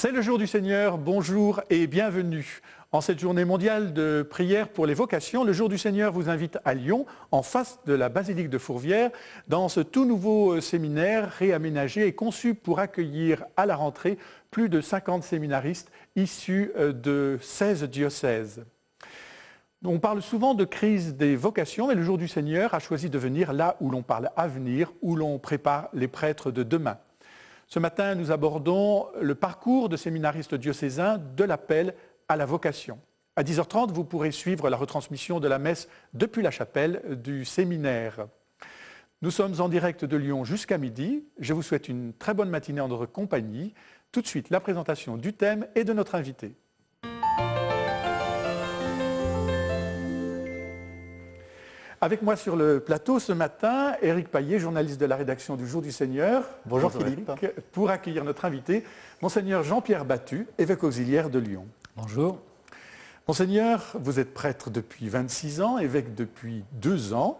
C'est le jour du Seigneur, bonjour et bienvenue. En cette journée mondiale de prière pour les vocations, le jour du Seigneur vous invite à Lyon, en face de la basilique de Fourvière, dans ce tout nouveau séminaire réaménagé et conçu pour accueillir à la rentrée plus de 50 séminaristes issus de 16 diocèses. On parle souvent de crise des vocations, mais le jour du Seigneur a choisi de venir là où l'on parle avenir, où l'on prépare les prêtres de demain. Ce matin, nous abordons le parcours de séminaristes diocésains de l'appel à la vocation. À 10h30, vous pourrez suivre la retransmission de la messe depuis la chapelle du séminaire. Nous sommes en direct de Lyon jusqu'à midi. Je vous souhaite une très bonne matinée en notre compagnie. Tout de suite, la présentation du thème et de notre invité. Avec moi sur le plateau ce matin, Éric Paillet, journaliste de la rédaction du Jour du Seigneur. Bonjour Philippe. Pour accueillir notre invité, Monseigneur Jean-Pierre Battu, évêque auxiliaire de Lyon. Bonjour. Monseigneur, vous êtes prêtre depuis 26 ans, évêque depuis 2 ans.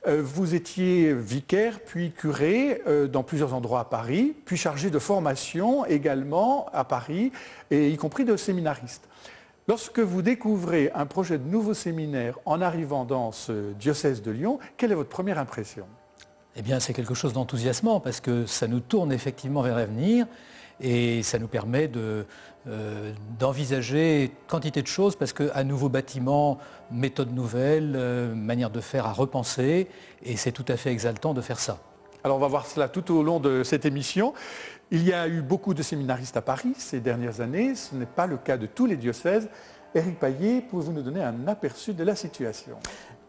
Vous étiez vicaire, puis curé dans plusieurs endroits à Paris, puis chargé de formation également à Paris, et y compris de séminaristes. Lorsque vous découvrez un projet de nouveau séminaire en arrivant dans ce diocèse de Lyon, quelle est votre première impression ? Eh bien, c'est quelque chose d'enthousiasmant parce que ça nous tourne effectivement vers l'avenir et ça nous permet d'envisager quantité de choses parce qu'un nouveau bâtiment, méthode nouvelle, manière de faire à repenser et c'est tout à fait exaltant de faire ça. Alors on va voir cela tout au long de cette émission. Il y a eu beaucoup de séminaristes à Paris ces dernières années. Ce n'est pas le cas de tous les diocèses. Éric Paillet, pouvez-vous nous donner un aperçu de la situation ?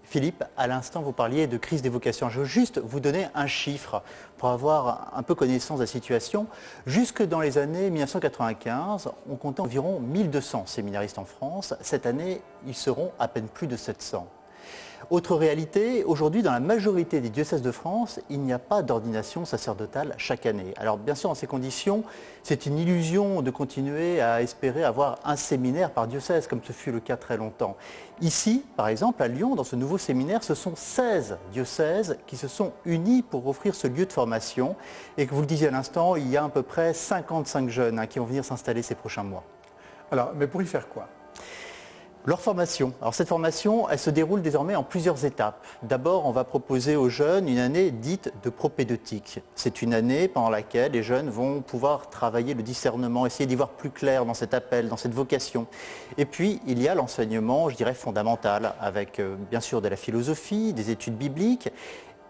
Philippe, à l'instant, vous parliez de crise des vocations. Je veux juste vous donner un chiffre pour avoir un peu connaissance de la situation. Jusque dans les années 1995, on comptait environ 1200 séminaristes en France. Cette année, ils seront à peine plus de 700. Autre réalité, aujourd'hui, dans la majorité des diocèses de France, il n'y a pas d'ordination sacerdotale chaque année. Alors bien sûr, dans ces conditions, c'est une illusion de continuer à espérer avoir un séminaire par diocèse, comme ce fut le cas très longtemps. Ici, par exemple, à Lyon, dans ce nouveau séminaire, ce sont 16 diocèses qui se sont unis pour offrir ce lieu de formation. Et que vous le disiez à l'instant, il y a à peu près 55 jeunes qui vont venir s'installer ces prochains mois. Alors, mais pour y faire quoi ? Leur formation. Alors cette formation, elle se déroule désormais en plusieurs étapes. D'abord, on va proposer aux jeunes une année dite de propédeutique. C'est une année pendant laquelle les jeunes vont pouvoir travailler le discernement, essayer d'y voir plus clair dans cet appel, dans cette vocation. Et puis, il y a l'enseignement, je dirais, fondamental, avec bien sûr de la philosophie, des études bibliques,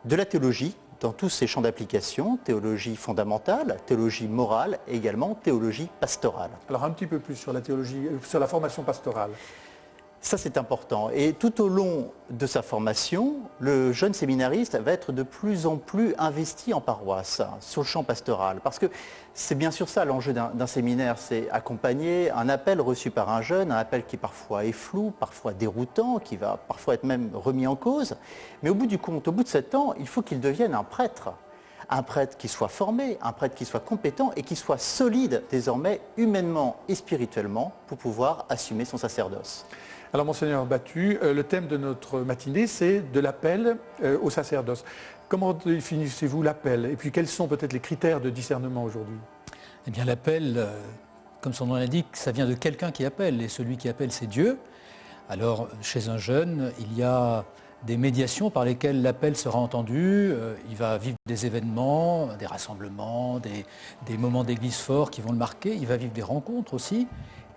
de la théologie, dans tous ces champs d'application, théologie fondamentale, théologie morale et également théologie pastorale. Alors un petit peu plus sur la théologie, sur la formation pastorale. Ça, c'est important. Et tout au long de sa formation, le jeune séminariste va être de plus en plus investi en paroisse, sur le champ pastoral. Parce que c'est bien sûr ça l'enjeu d'un séminaire, c'est accompagner un appel reçu par un jeune, un appel qui parfois est flou, parfois déroutant, qui va parfois être même remis en cause. Mais au bout du compte, au bout de 7 ans, il faut qu'il devienne un prêtre. Un prêtre qui soit formé, un prêtre qui soit compétent et qui soit solide désormais humainement et spirituellement pour pouvoir assumer son sacerdoce. Alors, Monseigneur Battu, le thème de notre matinée, c'est de l'appel au sacerdoce. Comment définissez-vous l'appel ? Et puis, quels sont peut-être les critères de discernement aujourd'hui ? Eh bien, l'appel, comme son nom l'indique, ça vient de quelqu'un qui appelle. Et celui qui appelle, c'est Dieu. Alors, chez un jeune, il y a des médiations par lesquelles l'appel sera entendu. Il va vivre des événements, des rassemblements, des moments d'église forts qui vont le marquer. Il va vivre des rencontres aussi.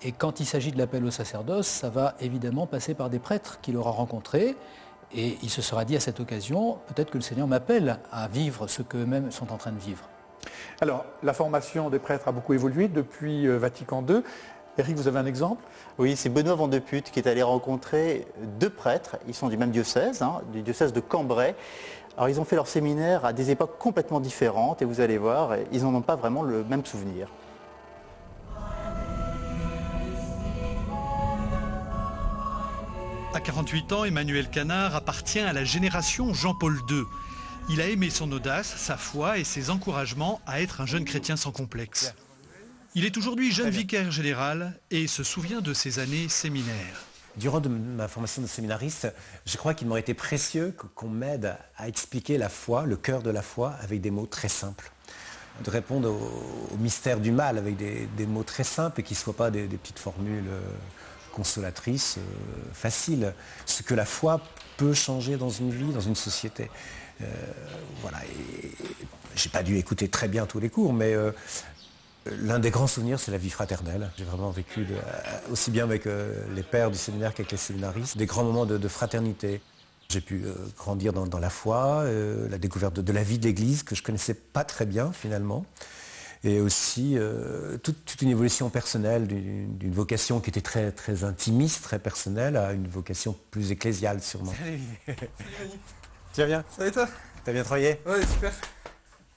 Et quand il s'agit de l'appel au sacerdoce, ça va évidemment passer par des prêtres qu'il aura rencontrés. Et il se sera dit à cette occasion, peut-être que le Seigneur m'appelle à vivre ce qu'eux-mêmes sont en train de vivre. Alors, la formation des prêtres a beaucoup évolué depuis Vatican II. Éric, vous avez un exemple ? Oui, c'est Benoît Van de Putte qui est allé rencontrer 2 prêtres. Ils sont du même diocèse, du diocèse de Cambrai. Alors, ils ont fait leur séminaire à des époques complètement différentes. Et vous allez voir, ils n'en ont pas vraiment le même souvenir. À 48 ans, Emmanuel Canard appartient à la génération Jean-Paul II. Il a aimé son audace, sa foi et ses encouragements à être un jeune chrétien sans complexe. Il est aujourd'hui jeune vicaire général et se souvient de ses années séminaires. Durant ma formation de séminariste, je crois qu'il m'aurait été précieux qu'on m'aide à expliquer la foi, le cœur de la foi, avec des mots très simples. de répondre au mystère du mal avec des mots très simples et qui ne soient pas des petites formules consolatrices, faciles. Ce que la foi peut changer dans une vie, dans une société. Voilà. J'ai pas dû écouter très bien tous les cours, mais l'un des grands souvenirs, c'est la vie fraternelle. J'ai vraiment vécu, aussi bien avec les pères du séminaire qu'avec les séminaristes, des grands moments de fraternité. J'ai pu grandir dans la foi, la découverte de la vie de l'Église que je ne connaissais pas très bien finalement. Et aussi toute une évolution personnelle d'une vocation qui était très, très intimiste, très personnelle, à une vocation plus ecclésiale sûrement. Salut. Tu vas bien? Ça va et toi? T'as bien travaillé? Ouais, super.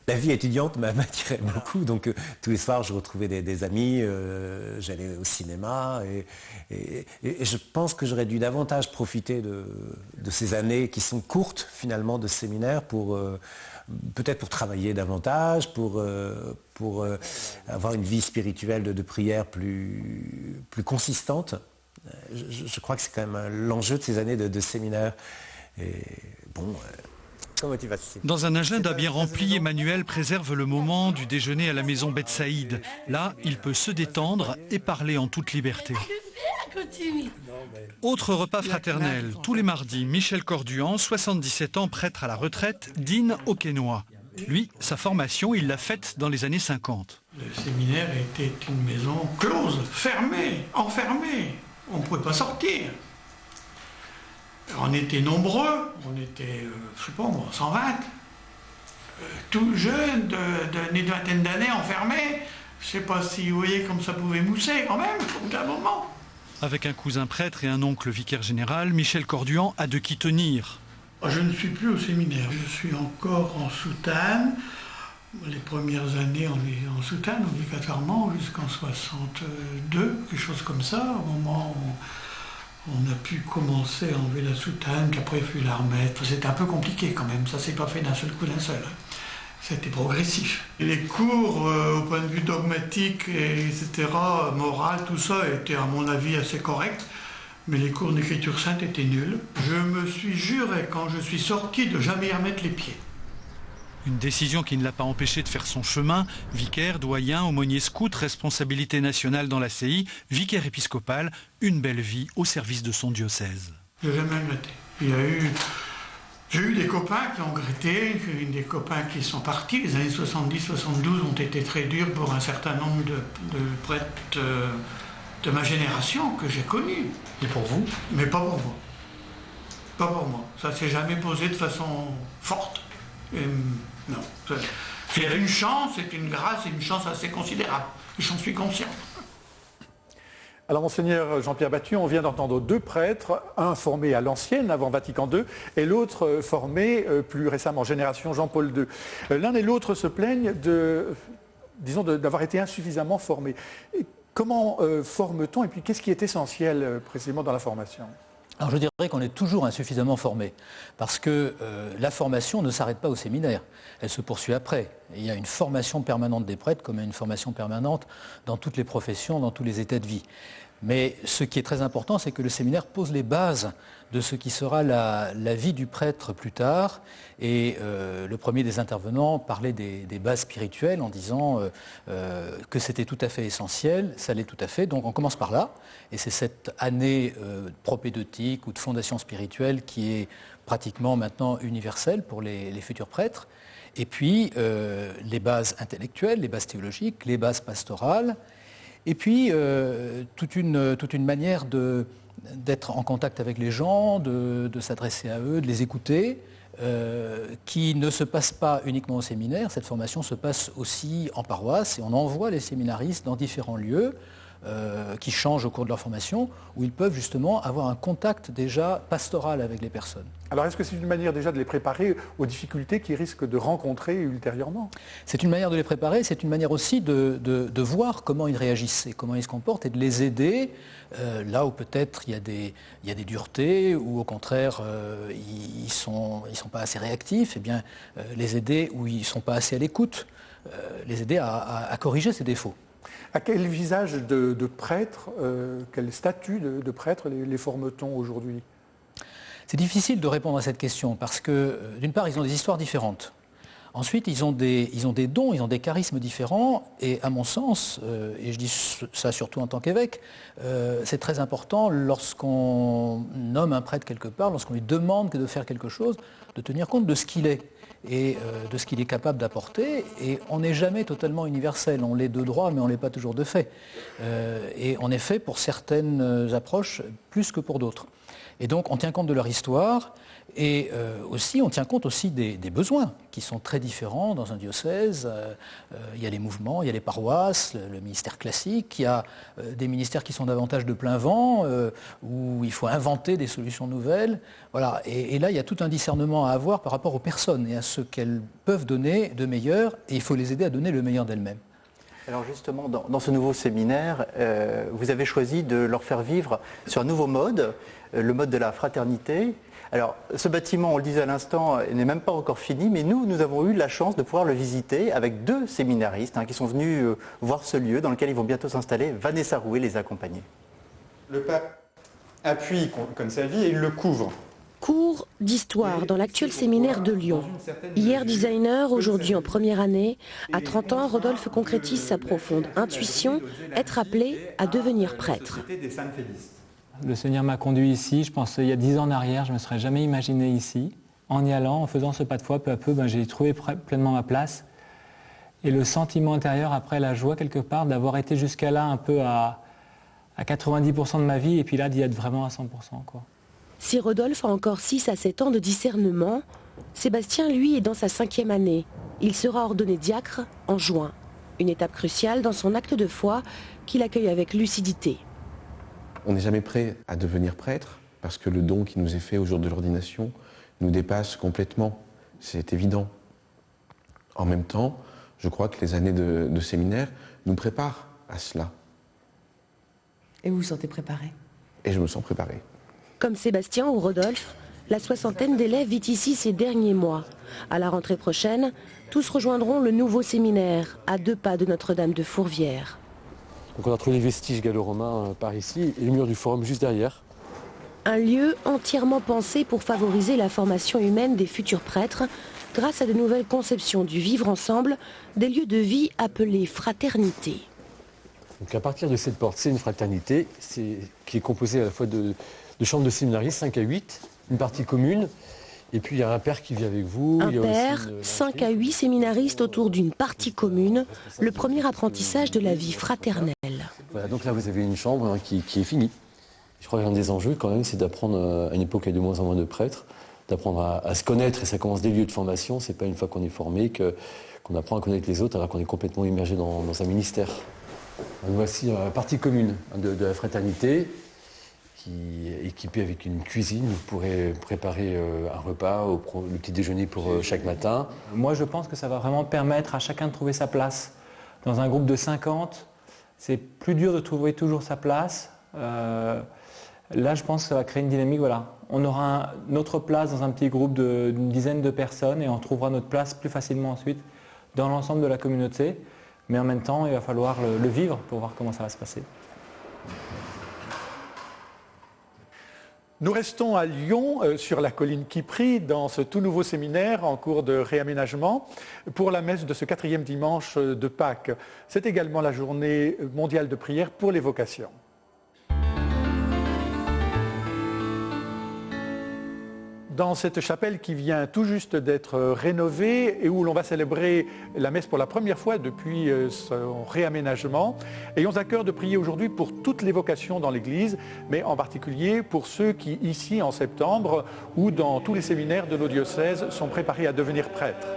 La vie étudiante m'attirait beaucoup, donc tous les soirs je retrouvais des amis, j'allais au cinéma et je pense que j'aurais dû davantage profiter de ces années qui sont courtes finalement de séminaire pour peut-être pour travailler davantage, pour avoir une vie spirituelle de prière plus consistante. Je crois que c'est quand même l'enjeu de ces années de séminaire. Et bon. Comment tu vas, Cécile? Dans un agenda bien rempli, Emmanuel préserve le moment du déjeuner à la maison Bethsaïde. Là, il peut se détendre et parler en toute liberté. Autre repas fraternel. Tous les mardis, Michel Corduan, 77 ans, prêtre à la retraite, dîne au Quesnoy. Lui, sa formation, il l'a faite dans les années 50. Le séminaire était une maison close, fermée, enfermée. On ne pouvait pas sortir. On était nombreux, on était, je sais pas moi, 120, tout jeunes, d'une vingtaine d'années, enfermés. Je sais pas si vous voyez comme ça pouvait mousser quand même, au bout d'un moment. Avec un cousin prêtre et un oncle vicaire général, Michel Corduan a de qui tenir. Je ne suis plus au séminaire, je suis encore en soutane. Les premières années, on est en soutane obligatoirement jusqu'en 62, quelque chose comme ça, au moment où on a pu commencer à enlever la soutane, puis après il faut la remettre. C'était un peu compliqué quand même, ça s'est pas fait d'un seul coup, d'un seul. C'était progressif. Et les cours, au point de vue dogmatique, etc., moral, tout ça, étaient à mon avis assez corrects, mais les cours d'écriture sainte étaient nuls. Je me suis juré, quand je suis sorti, de jamais y remettre les pieds. Une décision qui ne l'a pas empêché de faire son chemin. Vicaire, doyen, aumônier scout, responsabilité nationale dans la CI, vicaire épiscopal, une belle vie au service de son diocèse. Je n'ai jamais regretté. J'ai eu des copains qui ont regretté, j'ai eu des copains qui sont partis. Les années 70-72 ont été très dures pour un certain nombre de prêtres de ma génération que j'ai connus. Et pour vous? Mais pas pour moi. Pas pour moi. Ça ne s'est jamais posé de façon forte. Non. C'est une chance, c'est une grâce, c'est une chance assez considérable. J'en suis conscient. Alors, Monseigneur Jean-Pierre Battu, on vient d'entendre deux prêtres, un formé à l'ancienne, avant Vatican II, et l'autre formé plus récemment, génération Jean-Paul II. L'un et l'autre se plaignent d'avoir été insuffisamment formés. Comment forme-t-on et puis qu'est-ce qui est essentiel précisément dans la formation? Alors je dirais qu'on est toujours insuffisamment formé, parce que la formation ne s'arrête pas au séminaire, elle se poursuit après. Et il y a une formation permanente des prêtres, comme une formation permanente dans toutes les professions, dans tous les états de vie. Mais ce qui est très important, c'est que le séminaire pose les bases de ce qui sera la vie du prêtre plus tard. Et le premier des intervenants parlait des bases spirituelles en disant que c'était tout à fait essentiel, ça l'est tout à fait. Donc on commence par là. Et c'est cette année propédeutique ou de fondation spirituelle qui est pratiquement maintenant universelle pour les futurs prêtres. Et puis les bases intellectuelles, les bases théologiques, les bases pastorales. Et puis, toute une manière d'être en contact avec les gens, de s'adresser à eux, de les écouter, qui ne se passe pas uniquement au séminaire. Cette formation se passe aussi en paroisse et on envoie les séminaristes dans différents lieux qui changent au cours de leur formation, où ils peuvent justement avoir un contact déjà pastoral avec les personnes. Alors est-ce que c'est une manière déjà de les préparer aux difficultés qu'ils risquent de rencontrer ultérieurement? C'est une manière de les préparer, c'est une manière aussi de voir comment ils réagissent et comment ils se comportent et de les aider là où peut-être il y a des duretés ou au contraire ils sont pas assez réactifs, et bien les aider où ils ne sont pas assez à l'écoute, les aider à corriger ces défauts. À quel visage de prêtre, quel statut de prêtre les forme-t-on aujourd'hui? C'est difficile de répondre à cette question parce que, d'une part, ils ont des histoires différentes. Ensuite, ils ont des dons, ils ont des charismes différents. Et à mon sens, et je dis ça surtout en tant qu'évêque, c'est très important lorsqu'on nomme un prêtre quelque part, lorsqu'on lui demande de faire quelque chose, de tenir compte de ce qu'il est et de ce qu'il est capable d'apporter. Et on n'est jamais totalement universel. On l'est de droit, mais on ne l'est pas toujours de fait. Et en effet, pour certaines approches, plus que pour d'autres. Et donc, on tient compte de leur histoire. Et aussi, on tient compte aussi des besoins qui sont très différents dans un diocèse. Il y a les mouvements, il y a les paroisses, le ministère classique, il y a des ministères qui sont davantage de plein vent, où il faut inventer des solutions nouvelles. Voilà. Et là, il y a tout un discernement à avoir par rapport aux personnes et à ce qu'elles peuvent donner de meilleur, et il faut les aider à donner le meilleur d'elles-mêmes. Alors justement, dans ce nouveau séminaire, vous avez choisi de leur faire vivre sur un nouveau mode, le mode de la fraternité. Alors, ce bâtiment, on le disait à l'instant, n'est même pas encore fini, mais nous avons eu la chance de pouvoir le visiter avec 2 séminaristes qui sont venus voir ce lieu dans lequel ils vont bientôt s'installer. Vanessa Rouet les accompagnait. Le pape appuie comme sa vie et il le couvre. Cours d'histoire dans l'actuel séminaire de Lyon. Hier designer, aujourd'hui en première année, à 30 ans, Rodolphe concrétise sa profonde intuition, être appelé à devenir prêtre. Le Seigneur m'a conduit ici, je pense il y a 10 ans en arrière, je ne me serais jamais imaginé ici. En y allant, en faisant ce pas de foi, peu à peu, j'ai trouvé pleinement ma place. Et le sentiment intérieur, après la joie quelque part, d'avoir été jusqu'à là un peu à 90% de ma vie, et puis là d'y être vraiment à 100%. Quoi. Si Rodolphe a encore 6 à 7 ans de discernement, Sébastien, lui, est dans sa 5e année. Il sera ordonné diacre en juin. Une étape cruciale dans son acte de foi qu'il accueille avec lucidité. On n'est jamais prêt à devenir prêtre parce que le don qui nous est fait au jour de l'ordination nous dépasse complètement, c'est évident. En même temps, je crois que les années de séminaire nous préparent à cela. Et vous vous sentez préparé? Et je me sens préparé. Comme Sébastien ou Rodolphe, la 60aine d'élèves vit ici ces derniers mois. À la rentrée prochaine, tous rejoindront le nouveau séminaire, à 2 pas de Notre-Dame de Fourvière. Donc on a trouvé les vestiges gallo-romains par ici et le mur du forum juste derrière. Un lieu entièrement pensé pour favoriser la formation humaine des futurs prêtres grâce à de nouvelles conceptions du vivre ensemble, des lieux de vie appelés fraternité. Donc à partir de cette porte, c'est une fraternité qui est composée à la fois de chambres de séminaristes, 5 à 8, une partie commune, et puis il y a un père qui vit avec vous. Un père, 5 à 8 séminaristes autour d'une partie commune, le premier apprentissage de la vie fraternelle. Voilà, donc là vous avez une chambre qui est finie. Je crois qu'un des enjeux quand même, c'est d'apprendre, à une époque où il y a de moins en moins de prêtres, d'apprendre à se connaître, et ça commence des lieux de formation, c'est pas une fois qu'on est formé qu'on apprend à connaître les autres alors qu'on est complètement immergé dans un ministère. Donc voici la partie commune de la fraternité, qui est équipé avec une cuisine. Vous pourrez préparer un repas, le petit déjeuner pour chaque matin. Moi, je pense que ça va vraiment permettre à chacun de trouver sa place. Dans un groupe de 50, c'est plus dur de trouver toujours sa place. Là, je pense que ça va créer une dynamique. Voilà. On aura notre place dans un petit groupe d'une dizaine de personnes et on trouvera notre place plus facilement ensuite dans l'ensemble de la communauté. Mais en même temps, il va falloir le vivre pour voir comment ça va se passer. Nous restons à Lyon, sur la colline Kypri, dans ce tout nouveau séminaire en cours de réaménagement, pour la messe de ce 4e dimanche de Pâques. C'est également la journée mondiale de prière pour les vocations. Dans cette chapelle qui vient tout juste d'être rénovée et où l'on va célébrer la messe pour la première fois depuis son réaménagement. Ayons à cœur de prier aujourd'hui pour toutes les vocations dans l'Église, mais en particulier pour ceux qui, ici en septembre, ou dans tous les séminaires de nos diocèses, sont préparés à devenir prêtres.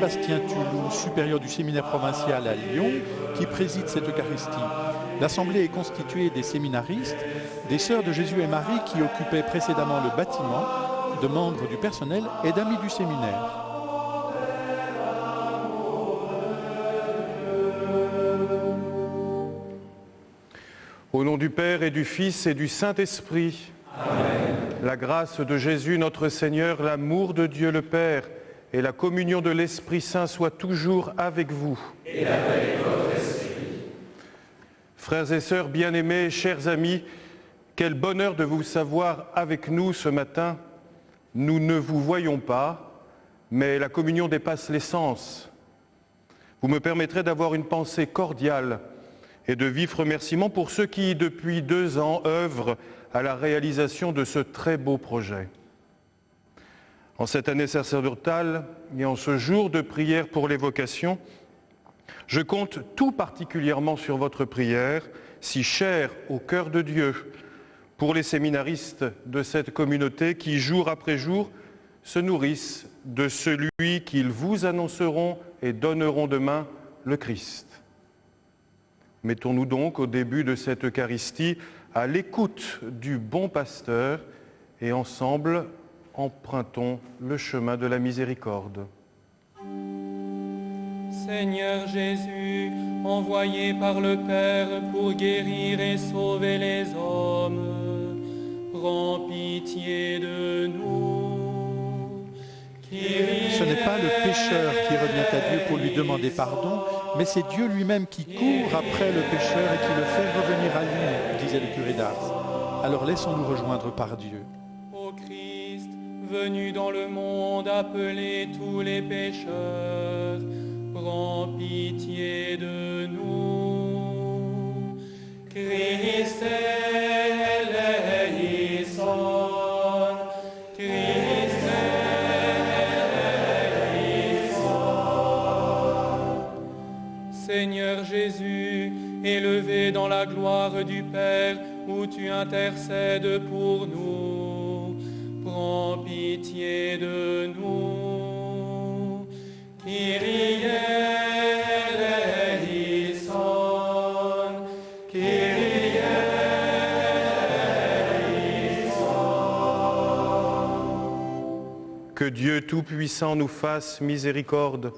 Sébastien Tulou, supérieur du séminaire provincial à Lyon, qui préside cette Eucharistie. L'Assemblée est constituée des séminaristes, des Sœurs de Jésus et Marie qui occupaient précédemment le bâtiment, de membres du personnel et d'amis du séminaire. Au nom du Père et du Fils et du Saint-Esprit, Amen. La grâce de Jésus notre Seigneur, l'amour de Dieu le Père et la communion de l'Esprit Saint soient toujours avec vous. Et avec votre esprit. Frères et sœurs bien-aimés, chers amis, quel bonheur de vous savoir avec nous ce matin. Nous ne vous voyons pas, mais la communion dépasse les sens. Vous me permettrez d'avoir une pensée cordiale et de vifs remerciements pour ceux qui, depuis 2 ans, œuvrent à la réalisation de ce très beau projet. En cette année sacerdotale et en ce jour de prière pour les vocations, je compte tout particulièrement sur votre prière, si chère au cœur de Dieu, pour les séminaristes de cette communauté qui, jour après jour, se nourrissent de celui qu'ils vous annonceront et donneront demain, le Christ. Mettons-nous donc au début de cette Eucharistie à l'écoute du bon pasteur et ensemble empruntons le chemin de la miséricorde. Seigneur Jésus, envoyé par le Père pour guérir et sauver les hommes, prends pitié de nous. Ce n'est pas le pécheur qui revient à Dieu pour lui demander pardon, mais c'est Dieu lui-même qui court après le pécheur et qui le fait revenir à lui, disait le curé d'Ars. Alors laissons-nous rejoindre par Dieu. Ô Christ, venu dans le monde appeler tous les pécheurs, prends pitié de nous. Christ eleison, Christ Seigneur Jésus, élevé dans la gloire du Père, où tu intercèdes pour nous, prends pitié de nous. Kyrie eleison, Kyrie eleison. Que Dieu Tout-Puissant nous fasse miséricorde,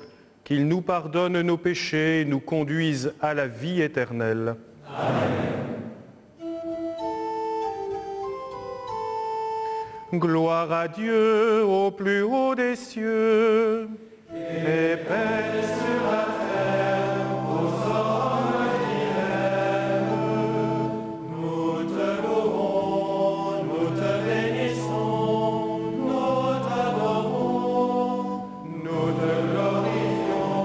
qu'il nous pardonne nos péchés et nous conduise à la vie éternelle. Amen. Gloire à Dieu au plus haut des cieux, et paix sur la terre aux hommes qui l'aiment. Nous te louons, nous te bénissons, nous t'adorons, nous te glorifions,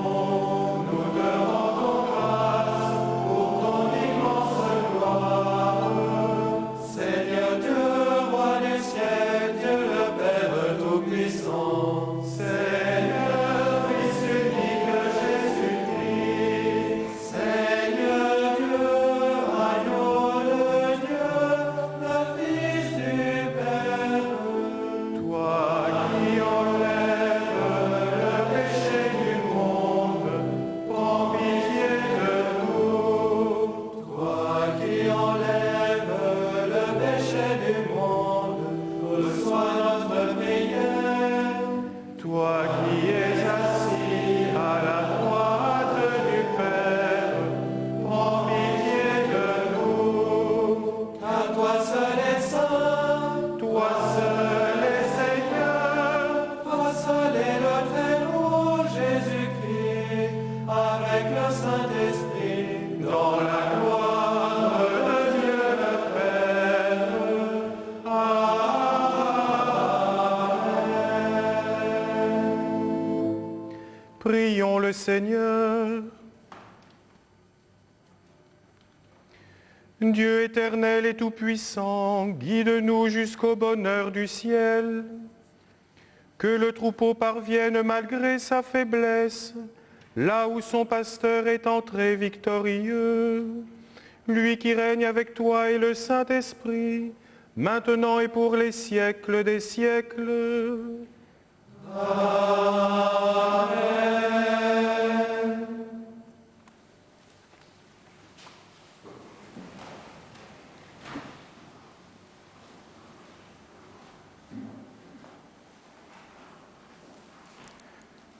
nous te rendons grâce pour ton immense gloire. Seigneur Dieu, roi du ciel, Dieu le Père Tout-Puissant, Seigneur, Fils unique Jésus-Christ, Seigneur Dieu, agneau de Dieu, le Fils du Père, toi qui enlèves le péché du monde, prends pitié de nous. Toi qui enlèves le péché du monde, reçois notre prière. Toi qui es assis à la droite du Père, prends pitié de nous. Car toi seul es saint, toi seul es Seigneur, toi seul est le Très-Haut Jésus-Christ, avec le Saint-Esprit, dans la gloire de Dieu le Père. Amen. Prions le Seigneur. Dieu éternel et tout-puissant, guide-nous jusqu'au bonheur du ciel. Que le troupeau parvienne malgré sa faiblesse, là où son pasteur est entré victorieux. Lui qui règne avec toi et le Saint-Esprit, maintenant et pour les siècles des siècles.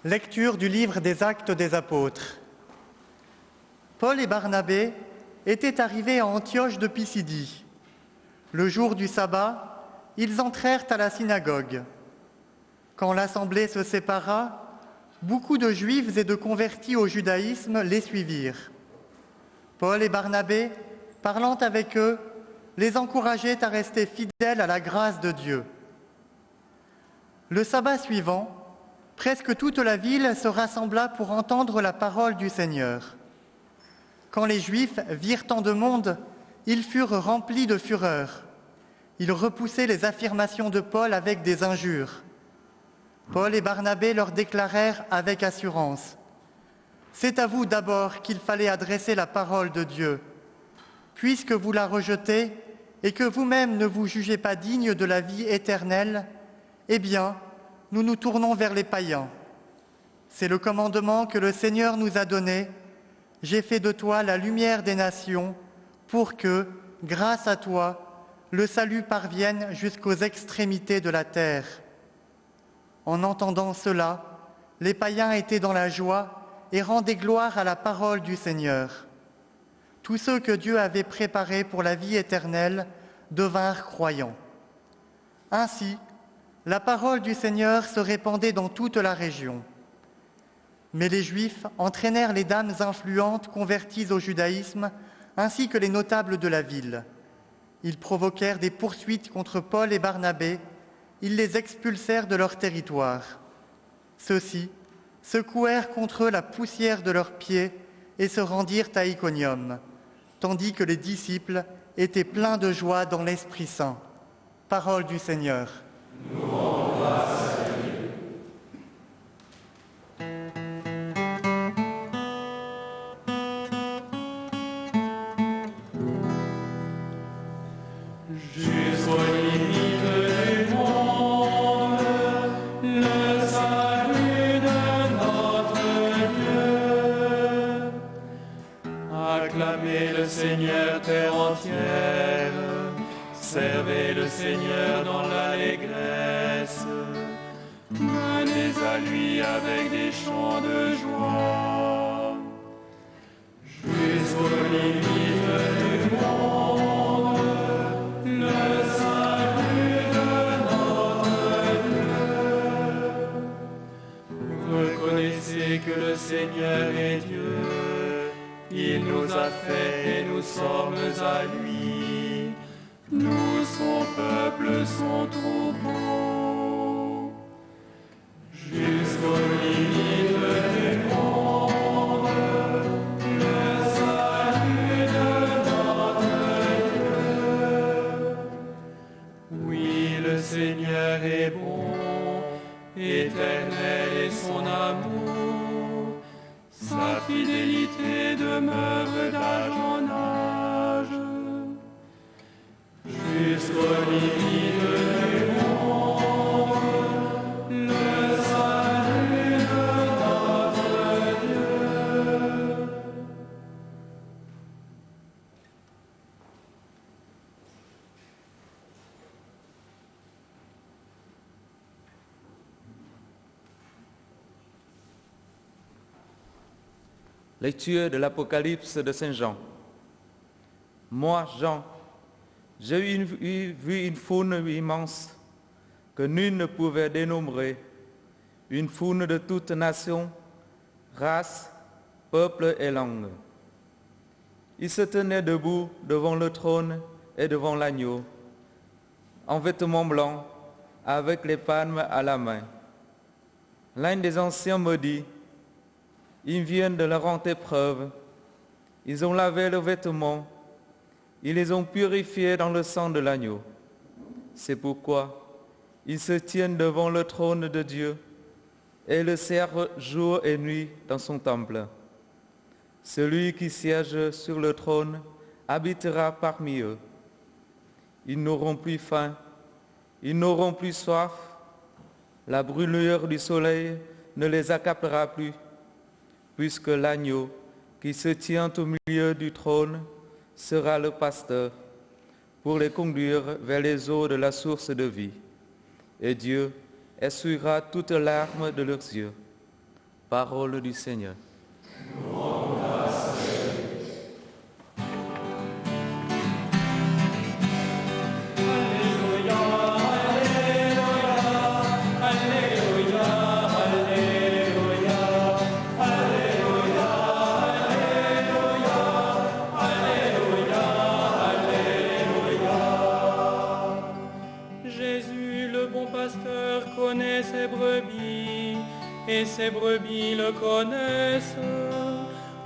Lecture du livre des Actes des Apôtres. Paul et Barnabé étaient arrivés à Antioche de Pisidie. Le jour du sabbat, ils entrèrent à la synagogue. Quand l'assemblée se sépara, beaucoup de Juifs et de convertis au judaïsme les suivirent. Paul et Barnabé, parlant avec eux, les encourageaient à rester fidèles à la grâce de Dieu. Le sabbat suivant, presque toute la ville se rassembla pour entendre la parole du Seigneur. Quand les Juifs virent tant de monde, ils furent remplis de fureur. Ils repoussaient les affirmations de Paul avec des injures. Paul et Barnabé leur déclarèrent avec assurance : « C'est à vous d'abord qu'il fallait adresser la parole de Dieu. Puisque vous la rejetez et que vous-même ne vous jugez pas digne de la vie éternelle, eh bien, nous nous tournons vers les païens. C'est le commandement que le Seigneur nous a donné. J'ai fait de toi la lumière des nations pour que, grâce à toi, le salut parvienne jusqu'aux extrémités de la terre. » En entendant cela, les païens étaient dans la joie et rendaient gloire à la parole du Seigneur. Tous ceux que Dieu avait préparés pour la vie éternelle devinrent croyants. Ainsi, la parole du Seigneur se répandait dans toute la région. Mais les Juifs entraînèrent les dames influentes converties au judaïsme, ainsi que les notables de la ville. Ils provoquèrent des poursuites contre Paul et Barnabé. Ils les expulsèrent de leur territoire. Ceux-ci secouèrent contre eux la poussière de leurs pieds et se rendirent à Iconium, tandis que les disciples étaient pleins de joie dans l'Esprit Saint. Parole du Seigneur. Nous rendons grâce à Dieu. Jusqu'aux limites du monde, le salut de notre Dieu. Acclamez le Seigneur terre entière. Servez le Seigneur dans l'allégresse, venez à lui avec des chants de joie. Jusqu'aux limites du monde, le salut de notre Dieu. Reconnaissez que le Seigneur est Dieu, il nous a fait et nous sommes à lui. Nous, son peuple, son troupeau, jusqu'aux limites du monde, le salut de notre Dieu. Oui, le Seigneur est bon, éternel est son amour, sa fidélité demeure d'âge en âge. Jusqu'aux limites du monde, le salut de notre Dieu. Lecture de l'Apocalypse de Saint Jean. Moi, Jean, j'ai vu une foule immense que nul ne pouvait dénombrer, une foule de toutes nations, races, peuples et langues. Ils se tenaient debout devant le trône et devant l'agneau, en vêtements blancs, avec les palmes à la main. L'un des anciens me dit: ils viennent de leur rendre épreuve, ils ont lavé leurs vêtements, ils les ont purifiés dans le sang de l'agneau. C'est pourquoi ils se tiennent devant le trône de Dieu et le servent jour et nuit dans son temple. Celui qui siège sur le trône habitera parmi eux. Ils n'auront plus faim, ils n'auront plus soif. La brûlure du soleil ne les accaparera plus, puisque l'agneau qui se tient au milieu du trône sera le pasteur pour les conduire vers les eaux de la source de vie. Et Dieu essuiera toutes larmes de leurs yeux. Parole du Seigneur. Jésus, le bon pasteur, connaît ses brebis, et ses brebis le connaissent.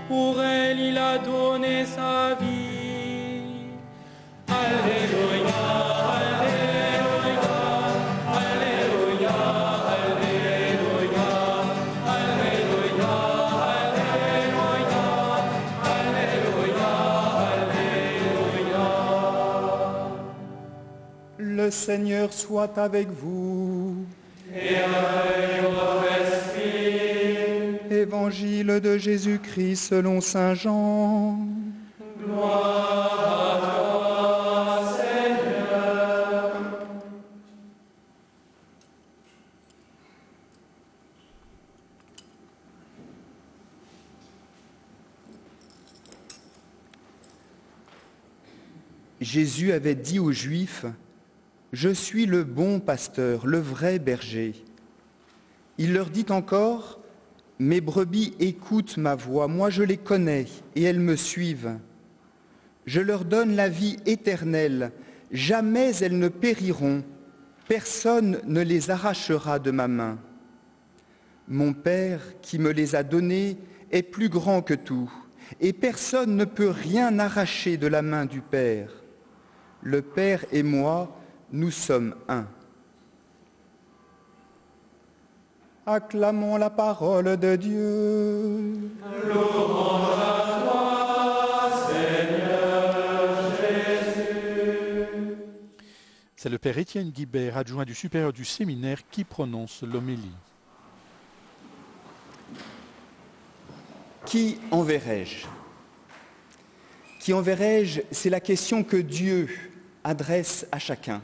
Pour elles, il a donné sa vie. Alléluia, Alléluia, Alléluia, Alléluia, Alléluia, Alléluia, Alléluia, Alléluia. Le Seigneur soit avec vous. Et avec votre esprit. Évangile de Jésus-Christ selon saint Jean. Gloire à toi, Seigneur. Jésus avait dit aux Juifs, « Je suis le bon pasteur, le vrai berger. » Il leur dit encore, « Mes brebis écoutent ma voix, moi je les connais et elles me suivent. Je leur donne la vie éternelle, jamais elles ne périront, personne ne les arrachera de ma main. Mon Père qui me les a donnés est plus grand que tout, et personne ne peut rien arracher de la main du Père. Le Père et moi, nous sommes un. » Acclamons la parole de Dieu. Louange à toi, Seigneur Jésus. C'est le père Étienne Guibert, adjoint du supérieur du séminaire, qui prononce l'homélie. Qui enverrai-je ? Qui enverrai-je ? C'est la question que Dieu adresse à chacun.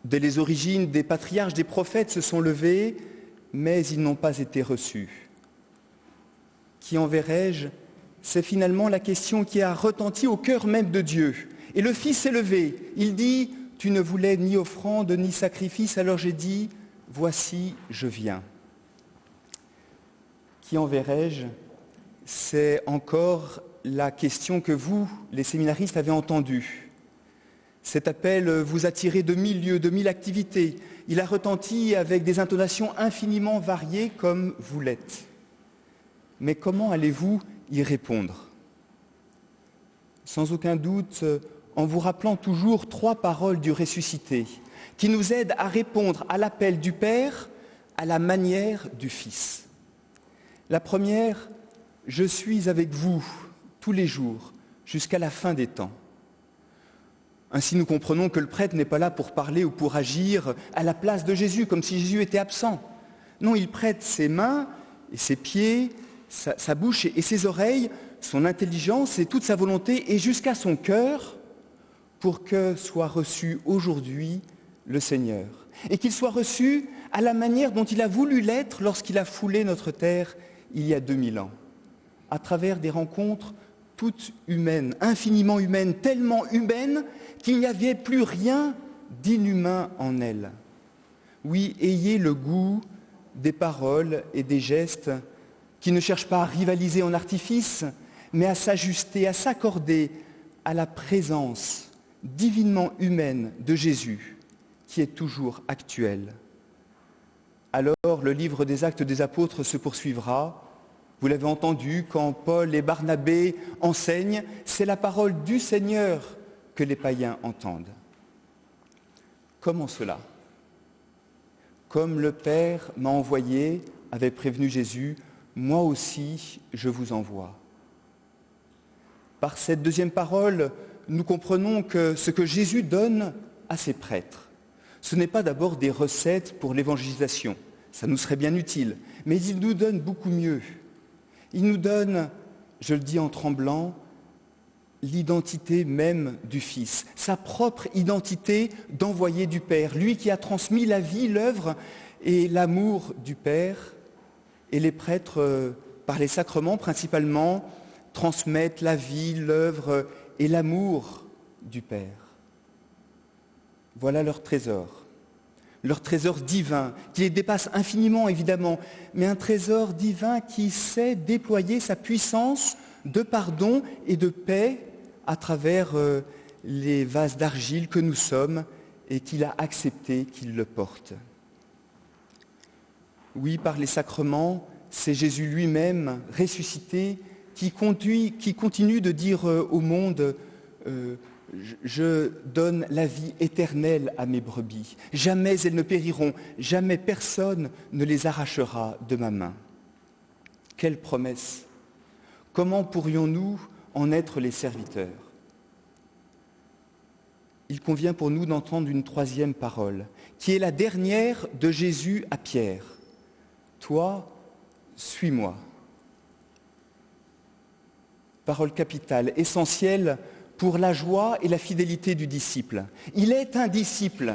Dès les origines, des patriarches, des prophètes se sont levés, mais ils n'ont pas été reçus. Qui enverrai-je ? C'est finalement la question qui a retenti au cœur même de Dieu. Et le Fils s'est levé. Il dit, « Tu ne voulais ni offrande ni sacrifice, alors j'ai dit, voici, je viens. » Qui enverrai-je ? C'est encore la question que vous, les séminaristes, avez entendue. Cet appel vous a tiré de 1000 lieux, de 1000 activités. Il a retenti avec des intonations infiniment variées comme vous l'êtes. Mais comment allez-vous y répondre ? Sans aucun doute, en vous rappelant toujours 3 paroles du ressuscité qui nous aident à répondre à l'appel du Père à la manière du Fils. La première, « Je suis avec vous tous les jours jusqu'à la fin des temps ». Ainsi, nous comprenons que le prêtre n'est pas là pour parler ou pour agir à la place de Jésus, comme si Jésus était absent. Non, il prête ses mains et ses pieds, sa bouche et ses oreilles, son intelligence et toute sa volonté, et jusqu'à son cœur, pour que soit reçu aujourd'hui le Seigneur. Et qu'il soit reçu à la manière dont il a voulu l'être lorsqu'il a foulé notre terre il y a 2000 ans, à travers des rencontres toutes humaines, infiniment humaines, tellement humaines qu'il n'y avait plus rien d'inhumain en elles. Oui, ayez le goût des paroles et des gestes qui ne cherchent pas à rivaliser en artifice, mais à s'ajuster, à s'accorder à la présence divinement humaine de Jésus, qui est toujours actuelle. Alors, le livre des Actes des Apôtres se poursuivra. Vous l'avez entendu, quand Paul et Barnabé enseignent, c'est la parole du Seigneur que les païens entendent. Comment cela ? Comme le Père m'a envoyé, avait prévenu Jésus, moi aussi je vous envoie. Par cette deuxième parole, nous comprenons que ce que Jésus donne à ses prêtres, Ce n'est pas d'abord des recettes pour l'évangélisation, ça nous serait bien utile, mais il nous donne beaucoup mieux. Il nous donne, je le dis en tremblant, l'identité même du Fils, sa propre identité d'envoyé du Père, lui qui a transmis la vie, l'œuvre et l'amour du Père. Et les prêtres, par les sacrements principalement, transmettent la vie, l'œuvre et l'amour du Père. Voilà leur trésor divin, qui les dépasse infiniment évidemment, mais un trésor divin qui sait déployer sa puissance de pardon et de paix à travers les vases d'argile que nous sommes et qu'il a accepté qu'il le porte. Oui, par les sacrements, c'est Jésus lui-même ressuscité qui continue de dire au monde je donne la vie éternelle à mes brebis. Jamais elles ne périront, jamais personne ne les arrachera de ma main. Quelle promesse! Comment pourrions-nous en être les serviteurs? Il convient pour nous d'entendre une troisième parole, qui est la dernière de Jésus à Pierre. Toi, suis-moi. Parole capitale, essentielle pour la joie et la fidélité du disciple. Il est un disciple.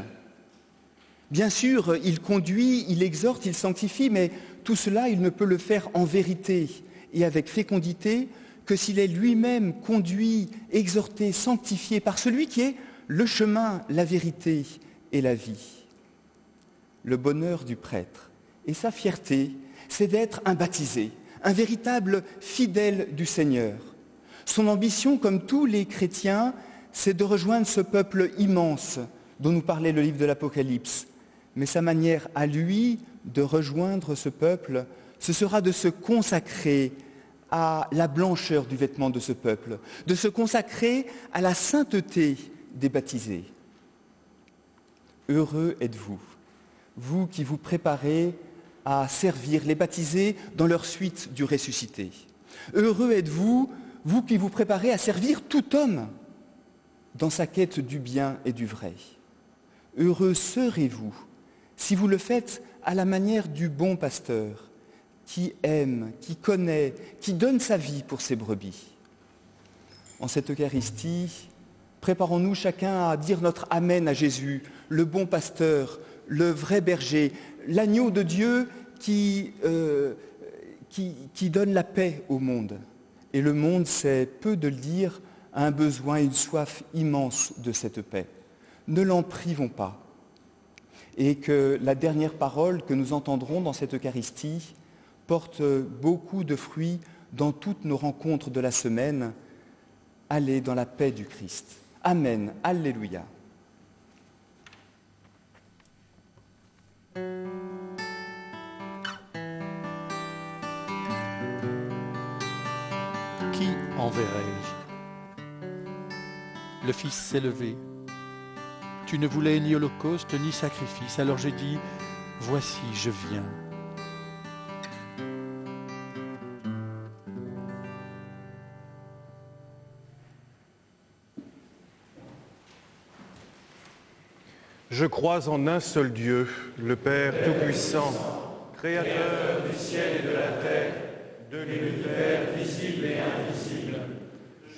Bien sûr, il conduit, il exhorte, il sanctifie, mais tout cela, il ne peut le faire en vérité et avec fécondité que s'il est lui-même conduit, exhorté, sanctifié par celui qui est le chemin, la vérité et la vie. Le bonheur du prêtre et sa fierté, c'est d'être un baptisé, un véritable fidèle du Seigneur. Son ambition, comme tous les chrétiens, c'est de rejoindre ce peuple immense dont nous parlait le livre de l'Apocalypse. Mais sa manière à lui de rejoindre ce peuple, ce sera de se consacrer à la blancheur du vêtement de ce peuple, de se consacrer à la sainteté des baptisés. Heureux êtes-vous, vous qui vous préparez à servir les baptisés dans leur suite du ressuscité. Heureux êtes-vous, vous qui vous préparez à servir tout homme dans sa quête du bien et du vrai. Heureux serez-vous si vous le faites à la manière du bon pasteur qui aime, qui connaît, qui donne sa vie pour ses brebis. En cette Eucharistie, préparons-nous chacun à dire notre Amen à Jésus, le bon pasteur, le vrai berger, l'agneau de Dieu qui donne la paix au monde. Et le monde, c'est peu de le dire, a un besoin, une soif immense de cette paix. Ne l'en privons pas. Et que la dernière parole que nous entendrons dans cette Eucharistie porte beaucoup de fruits dans toutes nos rencontres de la semaine. Allez dans la paix du Christ. Amen. Alléluia. Qui enverrai-je? Le Fils s'est levé. Tu ne voulais ni holocauste ni sacrifice, alors j'ai dit, voici, je viens. Je crois en un seul Dieu, le Père Tout-Puissant, Créateur du ciel et de la terre, de l'univers visible et invisible.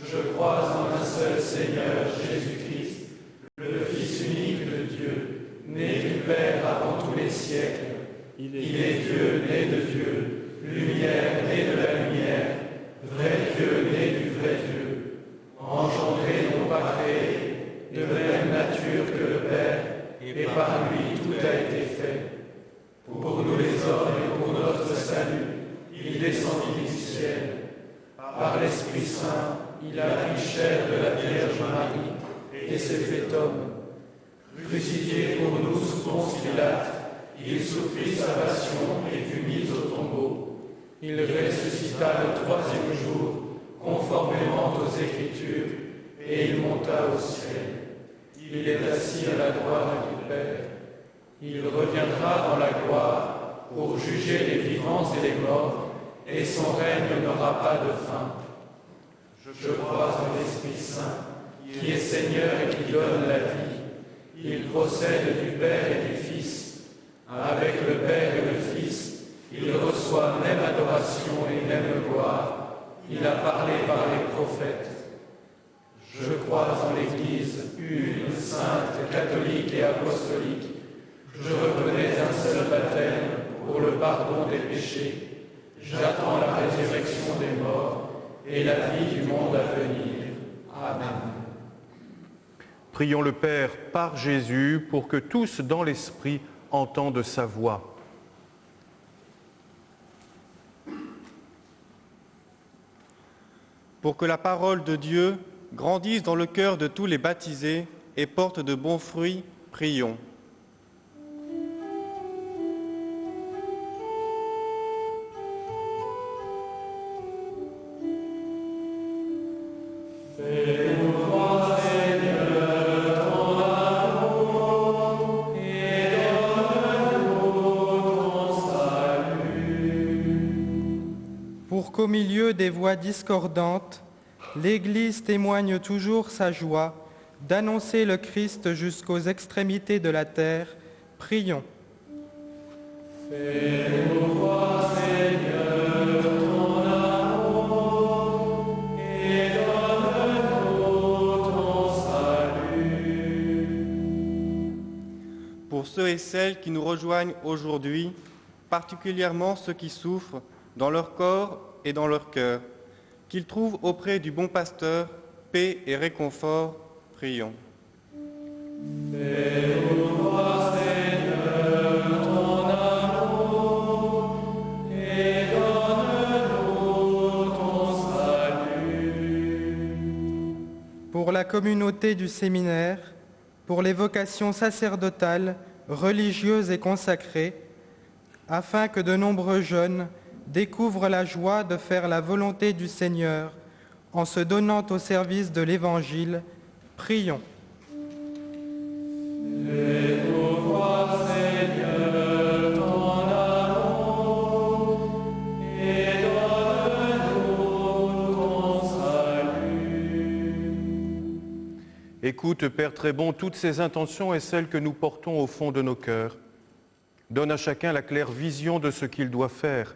Je crois en un seul Seigneur, Jésus-Christ, le Fils unique de Dieu, né du Père avant tous les siècles. Il est Dieu, né de Dieu, lumière, né de la lumière, vrai Dieu, né du vrai Dieu, engendré, non pas créé, de même nature que le Père, et par lui tout a été fait. Pour nous les hommes et pour notre salut, il descendit du ciel. Par l'Esprit Saint, il a pris chair de la Vierge Marie et s'est fait homme. Crucifié pour nous sous Ponce Pilate, il souffrit sa passion et fut mis au tombeau. Il ressuscita le troisième jour, conformément aux Écritures, et il monta au ciel. Il est assis à la droite du Père. Il reviendra dans la gloire pour juger les vivants et les morts, et son règne n'aura pas de fin. Je crois en l'Esprit Saint, qui est Seigneur et qui donne la vie. Il procède du Père et du Fils. Avec le Père et le Fils, il reçoit même adoration et même gloire. Il a parlé par les prophètes. Je crois en l'Église, une, sainte, catholique et apostolique. Je reconnais un seul baptême pour le pardon des péchés. J'attends la résurrection des morts et la vie du monde à venir. Amen. Prions le Père par Jésus pour que tous dans l'Esprit entendent sa voix. Pour que la parole de Dieu grandisse dans le cœur de tous les baptisés et porte de bons fruits, prions. Fais-nous voir, Seigneur, ton amour et donne-nous ton salut. Pour qu'au milieu des voix discordantes, l'Église témoigne toujours sa joie d'annoncer le Christ jusqu'aux extrémités de la terre, prions. Fais-nous voir, Seigneur, ton amour et donne-nous ton salut. Pour ceux et celles qui nous rejoignent aujourd'hui, particulièrement ceux qui souffrent dans leur corps et dans leur cœur, qu'ils trouvent auprès du bon pasteur paix et réconfort, prions. Fais-nous voir, Seigneur, ton amour et donne-nous ton salut. Pour la communauté du séminaire, pour les vocations sacerdotales, religieuses et consacrées, afin que de nombreux jeunes découvrent la joie de faire la volonté du Seigneur en se donnant au service de l'Évangile, prions. Fais-nous voir, Seigneur, ton amour et donne-nous ton salut. Écoute, Père très bon, toutes ces intentions et celles que nous portons au fond de nos cœurs. Donne à chacun la claire vision de ce qu'il doit faire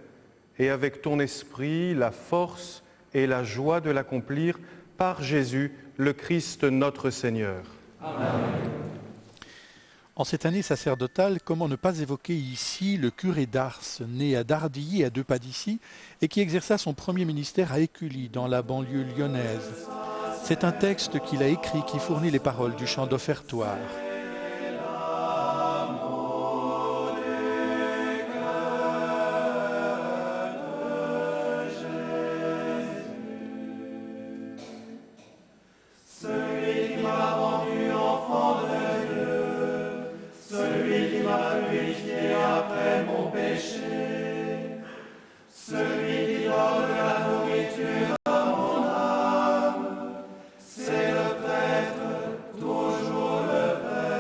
et avec ton esprit, la force et la joie de l'accomplir par Jésus, le Christ notre Seigneur. Amen. En cette année sacerdotale, comment ne pas évoquer ici le curé d'Ars, né à Dardilly, à 2 pas d'ici, et qui exerça son premier ministère à Écully, dans la banlieue lyonnaise. C'est un texte qu'il a écrit qui fournit les paroles du chant d'offertoire. Toujours le Père.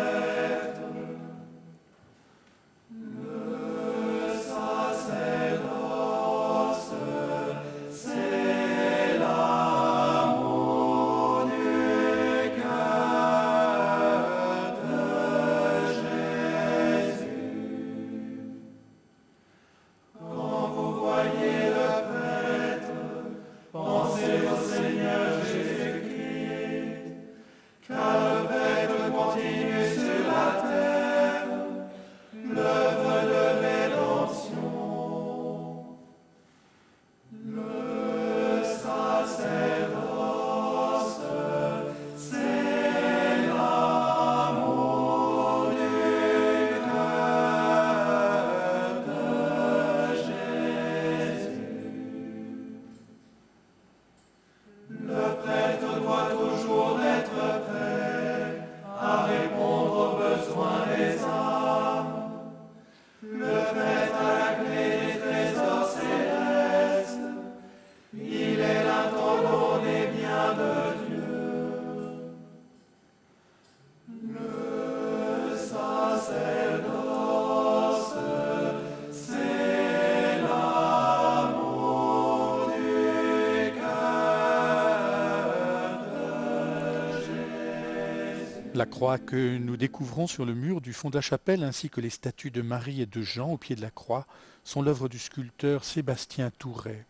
La croix que nous découvrons sur le mur du fond de la chapelle, ainsi que les statues de Marie et de Jean au pied de la croix, sont l'œuvre du sculpteur Sébastien Touret.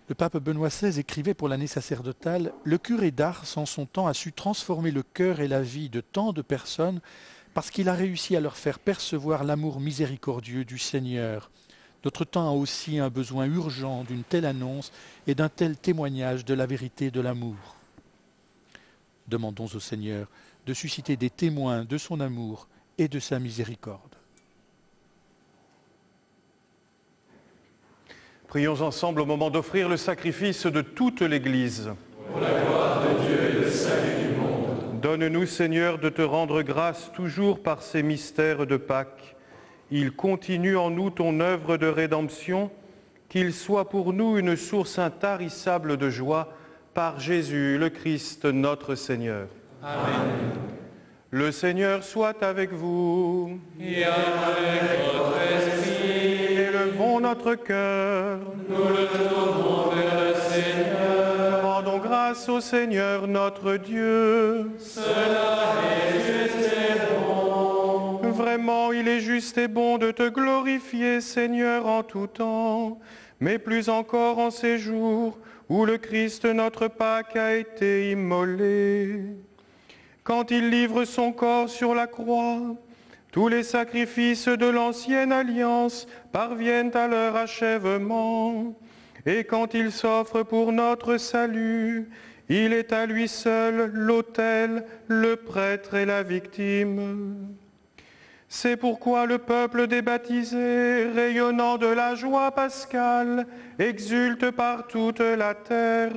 Le pape Benoît XVI écrivait pour l'année sacerdotale « Le curé d'Ars, en son temps, a su transformer le cœur et la vie de tant de personnes parce qu'il a réussi à leur faire percevoir l'amour miséricordieux du Seigneur. Notre temps a aussi un besoin urgent d'une telle annonce et d'un tel témoignage de la vérité de l'amour. Demandons au Seigneur de susciter des témoins de son amour et de sa miséricorde. » Prions ensemble au moment d'offrir le sacrifice de toute l'Église. Pour la gloire de Dieu et le salut du monde. Donne-nous, Seigneur, de te rendre grâce toujours par ces mystères de Pâques. Il continue en nous ton œuvre de rédemption, qu'il soit pour nous une source intarissable de joie par Jésus, le Christ, notre Seigneur. Amen. Le Seigneur soit avec vous. Et avec votre esprit. Élevons notre cœur. Nous le tournons vers le Seigneur. Rendons grâce au Seigneur notre Dieu. Cela est juste et bon. Vraiment, il est juste et bon de te glorifier, Seigneur, en tout temps, mais plus encore en ces jours où le Christ, notre Pâque, a été immolé. Quand il livre son corps sur la croix, tous les sacrifices de l'ancienne alliance parviennent à leur achèvement. Et quand il s'offre pour notre salut, il est à lui seul l'autel, le prêtre et la victime. C'est pourquoi le peuple des baptisés, rayonnant de la joie pascale, exulte par toute la terre,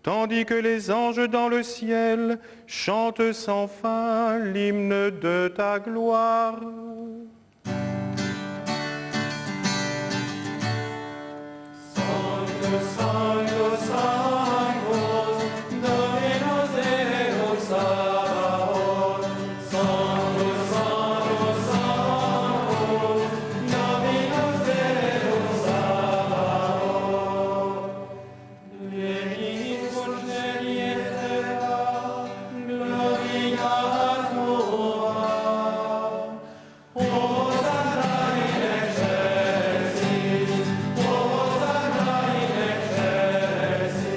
tandis que les anges dans le ciel chantent sans fin l'hymne de ta gloire. Sanctus, Sanctus, Sanctus, Dominus Deus Sabaoth. Sanctus, Sanctus, Sanctus, Dominus Deus Sabaoth. Benedictus Celi et terra, gloria tua. Hosanna in excelsis, Hosanna in excelsis.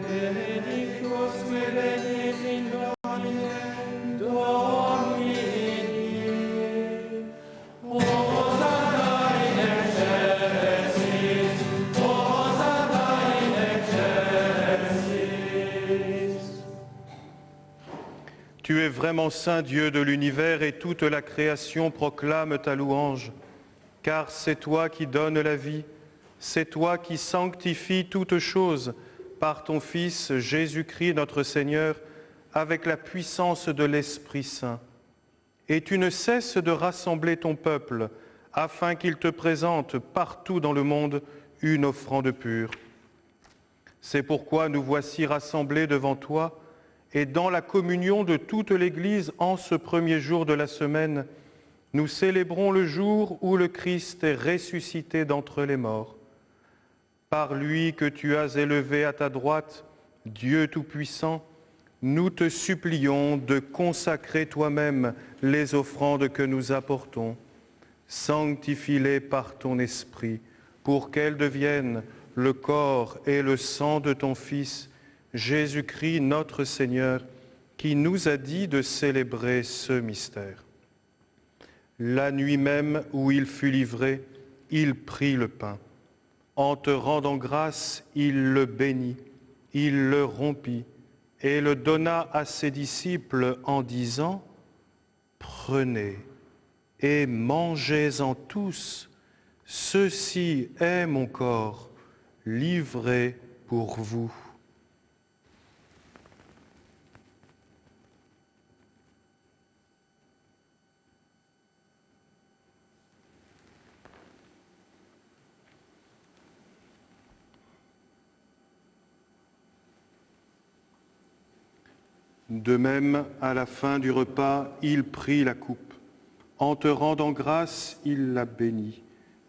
Benedictus qui venit in nomine Domini. Hosanna in excelsis, Hosanna in excelsis. Tu es vraiment saint Dieu de l'univers et toute la création proclame ta louange, car c'est toi qui donnes la vie, c'est toi qui sanctifies toutes choses par ton Fils Jésus-Christ notre Seigneur, avec la puissance de l'Esprit Saint. Et tu ne cesses de rassembler ton peuple, afin qu'il te présente partout dans le monde une offrande pure. C'est pourquoi nous voici rassemblés devant toi, et dans la communion de toute l'Église en ce premier jour de la semaine, nous célébrons le jour où le Christ est ressuscité d'entre les morts. Par lui que tu as élevé à ta droite, Dieu Tout-Puissant, nous te supplions de consacrer toi-même les offrandes que nous apportons. Sanctifie-les par ton Esprit, pour qu'elles deviennent le corps et le sang de ton Fils, Jésus-Christ notre Seigneur, qui nous a dit de célébrer ce mystère. La nuit même où il fut livré, il prit le pain. En te rendant grâce, il le bénit, il le rompit et le donna à ses disciples en disant « Prenez et mangez-en tous, ceci est mon corps, livré pour vous. » De même, à la fin du repas, il prit la coupe. En te rendant grâce, il la bénit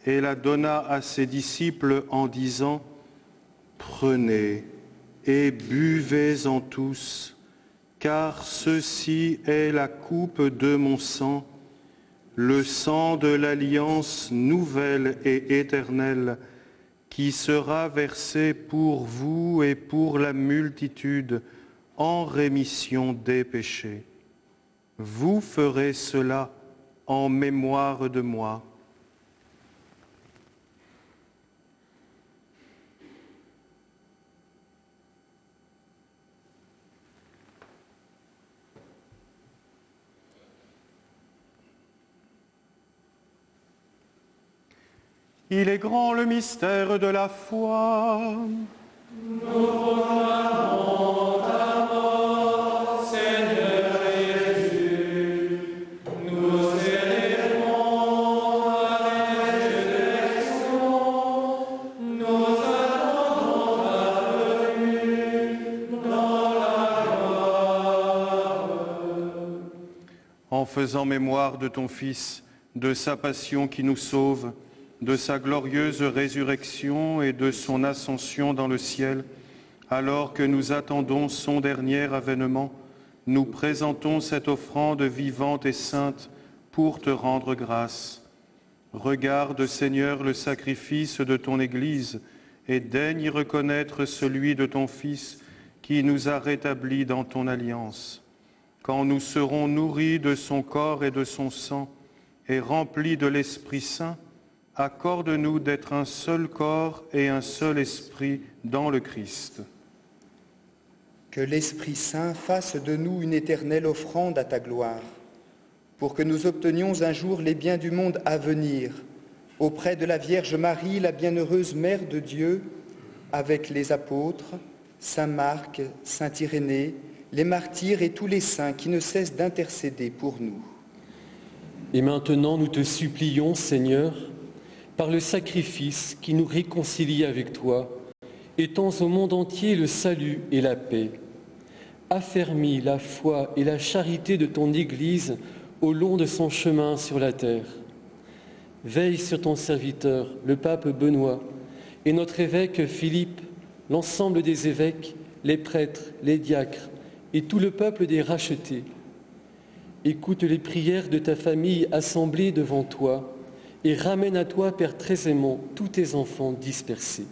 et la donna à ses disciples en disant « Prenez et buvez-en tous, car ceci est la coupe de mon sang, le sang de l'alliance nouvelle et éternelle, qui sera versé pour vous et pour la multitude en rémission des péchés. Vous ferez cela en mémoire de moi. Il est grand le mystère de la foi. Nous proclamons ta mort, Seigneur Jésus. Nous célébrons ta résurrection. Nous attendons ta venue dans la gloire. En faisant mémoire de ton Fils, de sa passion qui nous sauve, de sa glorieuse résurrection et de son ascension dans le ciel, alors que nous attendons son dernier avènement, nous présentons cette offrande vivante et sainte pour te rendre grâce. Regarde, Seigneur, le sacrifice de ton Église et daigne y reconnaître celui de ton Fils qui nous a rétablis dans ton alliance. Quand nous serons nourris de son corps et de son sang et remplis de l'Esprit Saint, accorde-nous d'être un seul corps et un seul esprit dans le Christ. Que l'Esprit Saint fasse de nous une éternelle offrande à ta gloire, pour que nous obtenions un jour les biens du monde à venir, auprès de la Vierge Marie, la bienheureuse Mère de Dieu, avec les apôtres, Saint Marc, Saint Irénée, les martyrs et tous les saints qui ne cessent d'intercéder pour nous. Et maintenant, nous te supplions, Seigneur, par le sacrifice qui nous réconcilie avec toi, étends au monde entier le salut et la paix. Affermis la foi et la charité de ton Église au long de son chemin sur la terre. Veille sur ton serviteur, le pape Benoît, et notre évêque Philippe, l'ensemble des évêques, les prêtres, les diacres et tout le peuple des rachetés. Écoute les prières de ta famille assemblée devant toi, et ramène à toi, Père très aimant, tous tes enfants dispersés.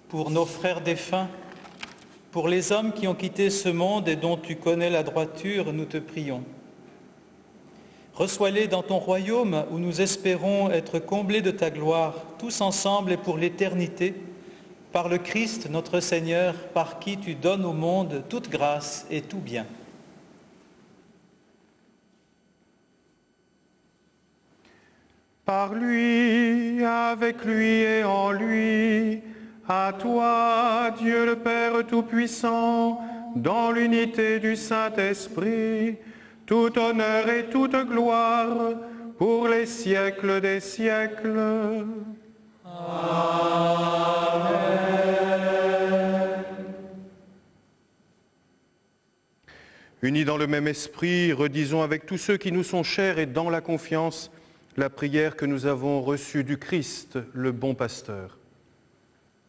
Pour nos frères défunts, pour les hommes qui ont quitté ce monde et dont tu connais la droiture, nous te prions. Reçois-les dans ton royaume où nous espérons être comblés de ta gloire, tous ensemble et pour l'éternité, par le Christ notre Seigneur, par qui tu donnes au monde toute grâce et tout bien. Par lui, avec lui et en lui, à toi, Dieu le Père Tout-Puissant, dans l'unité du Saint-Esprit, tout honneur et toute gloire pour les siècles des siècles. Amen. Unis dans le même esprit, redisons avec tous ceux qui nous sont chers et dans la confiance, la prière que nous avons reçue du Christ, le bon pasteur.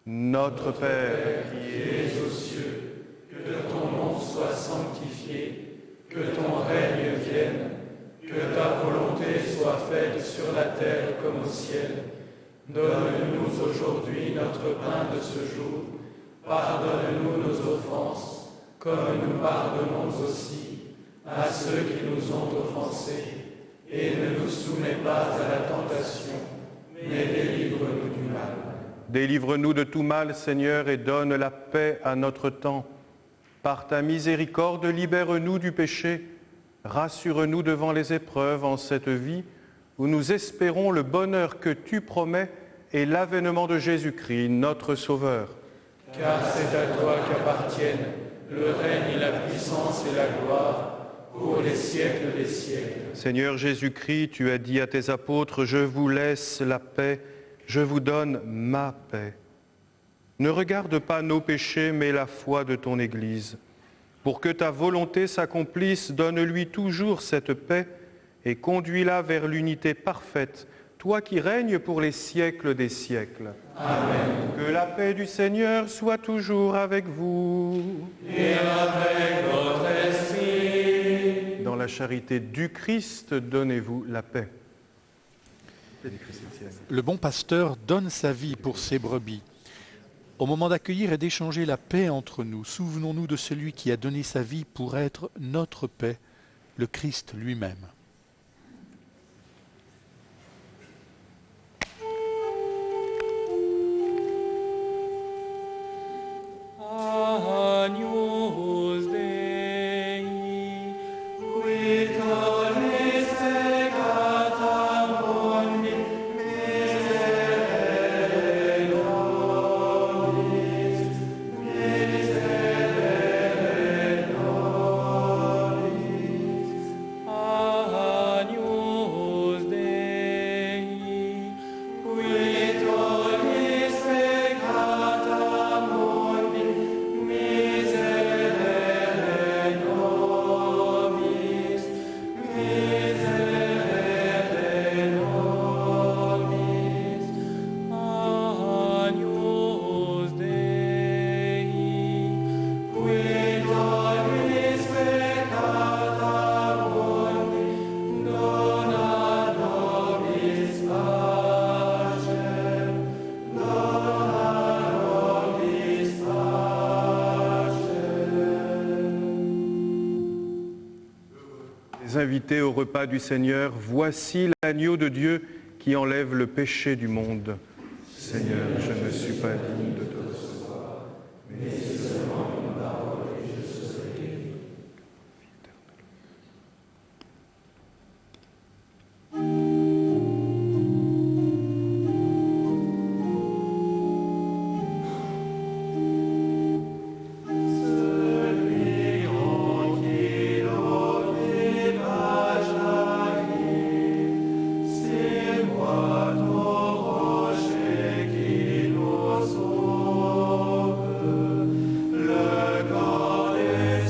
Notre Père, qui es aux cieux, que ton nom soit sanctifié, que ton règne vienne, que ta volonté soit faite sur la terre comme au ciel. Donne-nous aujourd'hui notre pain de ce jour. Pardonne-nous nos offenses, comme nous pardonnons aussi à ceux qui nous ont offensés. Et ne nous soumets pas à la tentation, mais délivre-nous du mal. Délivre-nous de tout mal, Seigneur, et donne la paix à notre temps. Par ta miséricorde, libère-nous du péché. Rassure-nous devant les épreuves en cette vie, où nous espérons le bonheur que tu promets et l'avènement de Jésus-Christ, notre Sauveur. Car c'est à toi qu'appartiennent le règne, la puissance et la gloire, pour les siècles des siècles. Seigneur Jésus-Christ, tu as dit à tes apôtres, « Je vous laisse la paix, je vous donne ma paix. » Ne regarde pas nos péchés, mais la foi de ton Église. Pour que ta volonté s'accomplisse, donne-lui toujours cette paix et conduis-la vers l'unité parfaite, toi qui règnes pour les siècles des siècles. Amen. Que la paix du Seigneur soit toujours avec vous. Et avec votre esprit. Dans la charité du Christ, donnez-vous la paix. Le bon pasteur donne sa vie pour ses brebis. Au moment d'accueillir et d'échanger la paix entre nous, souvenons-nous de celui qui a donné sa vie pour être notre paix, le Christ lui-même. Agnus Dei, qui tollis peccata mundi, miserere nobis, miserere nobis. Agnus Dei, qui tollis peccata mundi, miserere nobis, miserere nobis. Agnus Dei, qui tollis peccata mundi, dona nobis pacem, dona nobis Les invités au repas du Seigneur, voici l'agneau de Dieu qui enlève le péché du monde. Seigneur, je ne suis pas digne de te recevoir, mais seulement une parole et je serai guéri. Celui en qui l'eau vive a jailli, c'est moi ton rocher qui nous sauve. Le corps du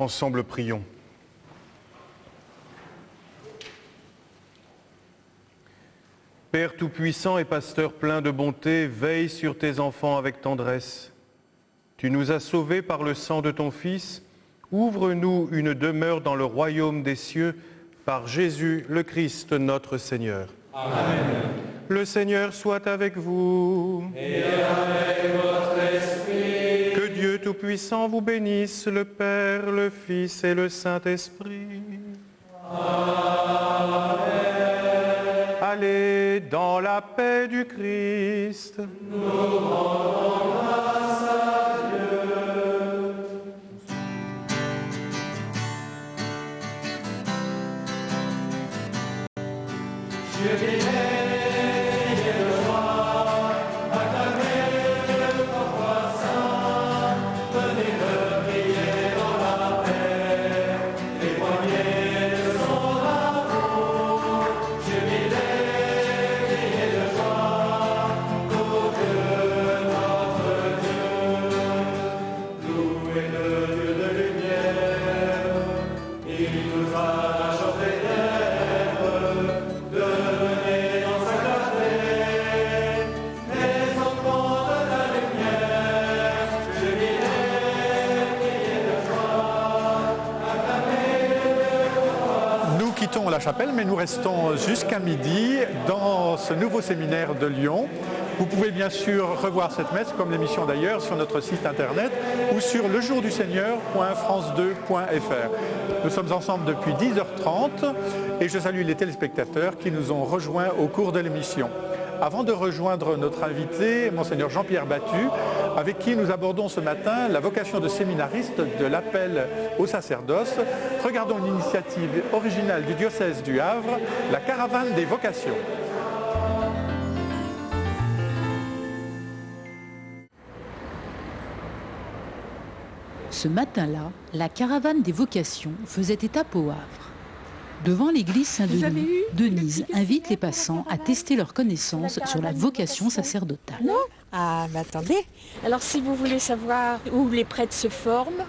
Ensemble, prions. Père Tout-Puissant et Pasteur plein de bonté, veille sur tes enfants avec tendresse. Tu nous as sauvés par le sang de ton Fils. Ouvre-nous une demeure dans le royaume des cieux par Jésus le Christ notre Seigneur. Amen. Le Seigneur soit avec vous. Et avec votre esprit. Que Dieu Tout-Puissant vous bénisse, le Père, le Fils et le Saint-Esprit. Amen. Allez dans la paix du Christ. Nous rendons grâce à Dieu. Jubilez et de joie, acclamez le roi saint, venez-le prier dans la paix, témoignez de son amour. Jubilez, criez de joie, ô Dieu, notre Dieu. Louez le Dieu de lumière, il nous arrache des ténèbres. Devenez dans sa clarté, les enfants de la lumière. Jubilez, criez de joie, acclamez le roi. Nous quittons la chapelle, mais nous restons jusqu'à midi dans ce nouveau séminaire de Lyon. Vous pouvez bien sûr revoir cette messe, comme l'émission d'ailleurs, sur notre site internet ou sur lejourduseigneur.france2.fr. Nous sommes ensemble depuis 10h30 et je salue les téléspectateurs qui nous ont rejoints au cours de l'émission. Avant de rejoindre notre invité, Monseigneur Jean-Pierre Battu, avec qui nous abordons ce matin la vocation de séminariste de l'appel au sacerdoce, regardons l'initiative originale du diocèse du Havre, la caravane des vocations. Ce matin-là, la caravane des vocations faisait étape au Havre. Devant l'église Saint-Denis, Denise invite les passants à tester leur connaissance sur la vocation sacerdotale. Non ? Ah, mais attendez. Alors, si vous voulez savoir où les prêtres se forment,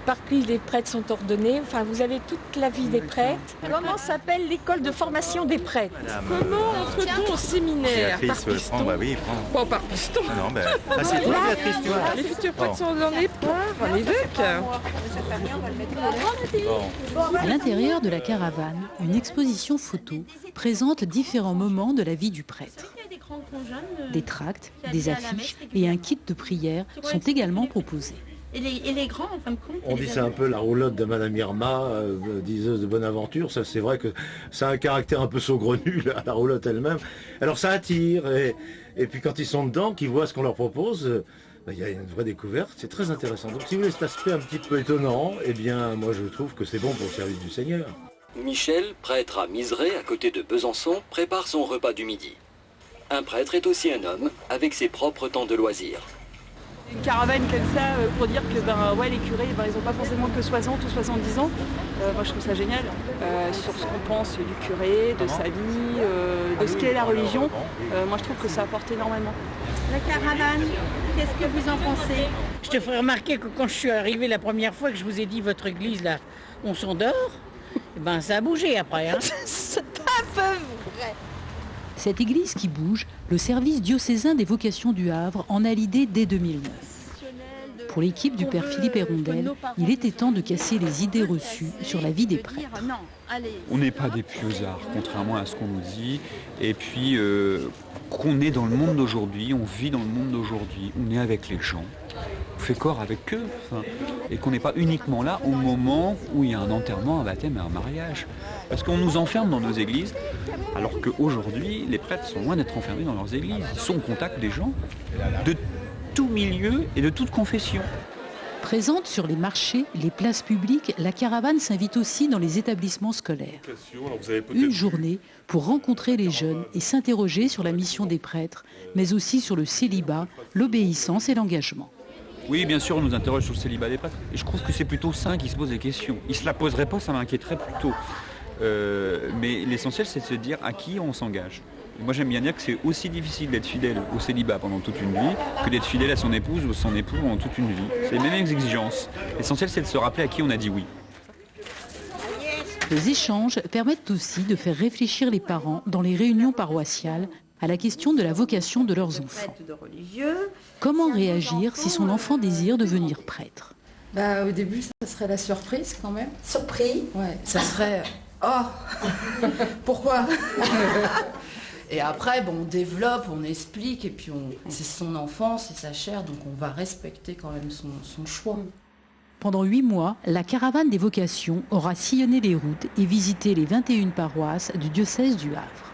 par qui les prêtres sont ordonnés, enfin, vous avez toute la vie des prêtres. Comment s'appelle l'école de formation des prêtres? Comment entre-t-on au séminaire? Par piston? Pas par piston. Non, ben, assieds-toi, Béatrice, tu vois. Les futurs prêtres sont ordonnés par l'évêque. À l'intérieur de la caravane, une exposition photo présente différents moments de la vie du prêtre. Des tracts, des affiches et un kit de prière sont également proposés. Et les grands, en fin de compte. On dit c'est un peu la roulotte de Madame Irma, diseuse de bonne aventure. Ça, c'est vrai que ça a un caractère un peu saugrenu, la roulotte elle-même. Alors ça attire, et puis quand ils sont dedans, qu'ils voient ce qu'on leur propose, il y a une vraie découverte, c'est très intéressant. Donc si vous voulez cet aspect un petit peu étonnant, eh bien moi je trouve que c'est bon pour le service du Seigneur. Michel, prêtre à Miserey, à côté de Besançon, prépare son repas du midi. Un prêtre est aussi un homme, avec ses propres temps de loisirs. Une caravane comme ça, pour dire que les curés, ils n'ont pas forcément que 60 ou 70 ans. Moi, je trouve ça génial. Sur ce qu'on pense du curé, de sa vie, de ce qu'est la religion. Moi, je trouve que ça apporte énormément. La caravane, qu'est-ce que vous en pensez? Je te ferai remarquer que quand je suis arrivée la première fois que je vous ai dit votre église, là, on s'endort, ça a bougé après. Hein. C'est un peu vrai. Cette église qui bouge, le service diocésain des vocations du Havre en a l'idée dès 2009. Pour l'équipe du père Philippe Hérondel, il était temps de casser les idées reçues sur la vie des prêtres. On n'est pas des pieux-arts, contrairement à ce qu'on nous dit. Et puis, qu'on est dans le monde d'aujourd'hui, on vit dans le monde d'aujourd'hui, on est avec les gens, on fait corps avec eux. Et qu'on n'est pas uniquement là au moment où il y a un enterrement, un baptême et un mariage. Parce qu'on nous enferme dans nos églises, alors qu'aujourd'hui, les prêtres sont loin d'être enfermés dans leurs églises. Ils sont au contact des gens, de tout milieu et de toute confession. Présente sur les marchés, les places publiques, la caravane s'invite aussi dans les établissements scolaires. Une journée pour rencontrer les jeunes et s'interroger sur la mission des prêtres, mais aussi sur le célibat, l'obéissance et l'engagement. Oui, bien sûr, on nous interroge sur le célibat des prêtres. Et je trouve que c'est plutôt sain qu'ils se posent des questions. Ils ne se la poseraient pas, ça m'inquiéterait plutôt. Mais l'essentiel, c'est de se dire à qui on s'engage. Et moi j'aime bien dire que c'est aussi difficile d'être fidèle au célibat pendant toute une vie que d'être fidèle à son épouse ou son époux pendant toute une vie. C'est les mêmes exigences. L'essentiel c'est de se rappeler à qui on a dit oui. Les échanges permettent aussi de faire réfléchir les parents dans les réunions paroissiales à la question de la vocation de leurs enfants. Comment réagir si son enfant désire devenir prêtre? Au début, ça serait la surprise quand même. Surprise? Ouais, ça serait « Oh pourquoi ?» Et après, on développe, on explique, et puis c'est son enfant, c'est sa chair, donc on va respecter quand même son choix. Pendant 8 mois, la caravane des vocations aura sillonné les routes et visité les 21 paroisses du diocèse du Havre.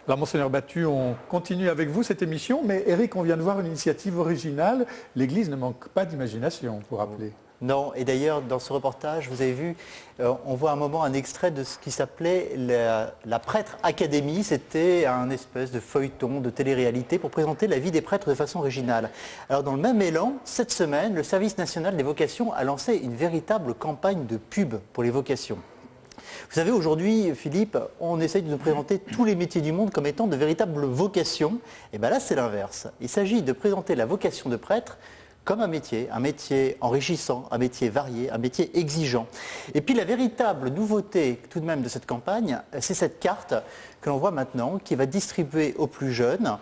Alors, Monseigneur Battu, on continue avec vous cette émission, mais Eric, on vient de voir une initiative originale. L'Église ne manque pas d'imagination, pour rappeler. Non, et d'ailleurs, dans ce reportage, vous avez vu, on voit un moment un extrait de ce qui s'appelait la Prêtre Académie. C'était un espèce de feuilleton, de télé-réalité pour présenter la vie des prêtres de façon originale. Alors, dans le même élan, cette semaine, le Service national des vocations a lancé une véritable campagne de pub pour les vocations. Vous savez, aujourd'hui, Philippe, on essaye de nous présenter tous les métiers du monde comme étant de véritables vocations. Et bien là, c'est l'inverse. Il s'agit de présenter la vocation de prêtre comme un métier enrichissant, un métier varié, un métier exigeant. Et puis la véritable nouveauté tout de même de cette campagne, c'est cette carte que l'on voit maintenant, qui va distribuer aux plus jeunes.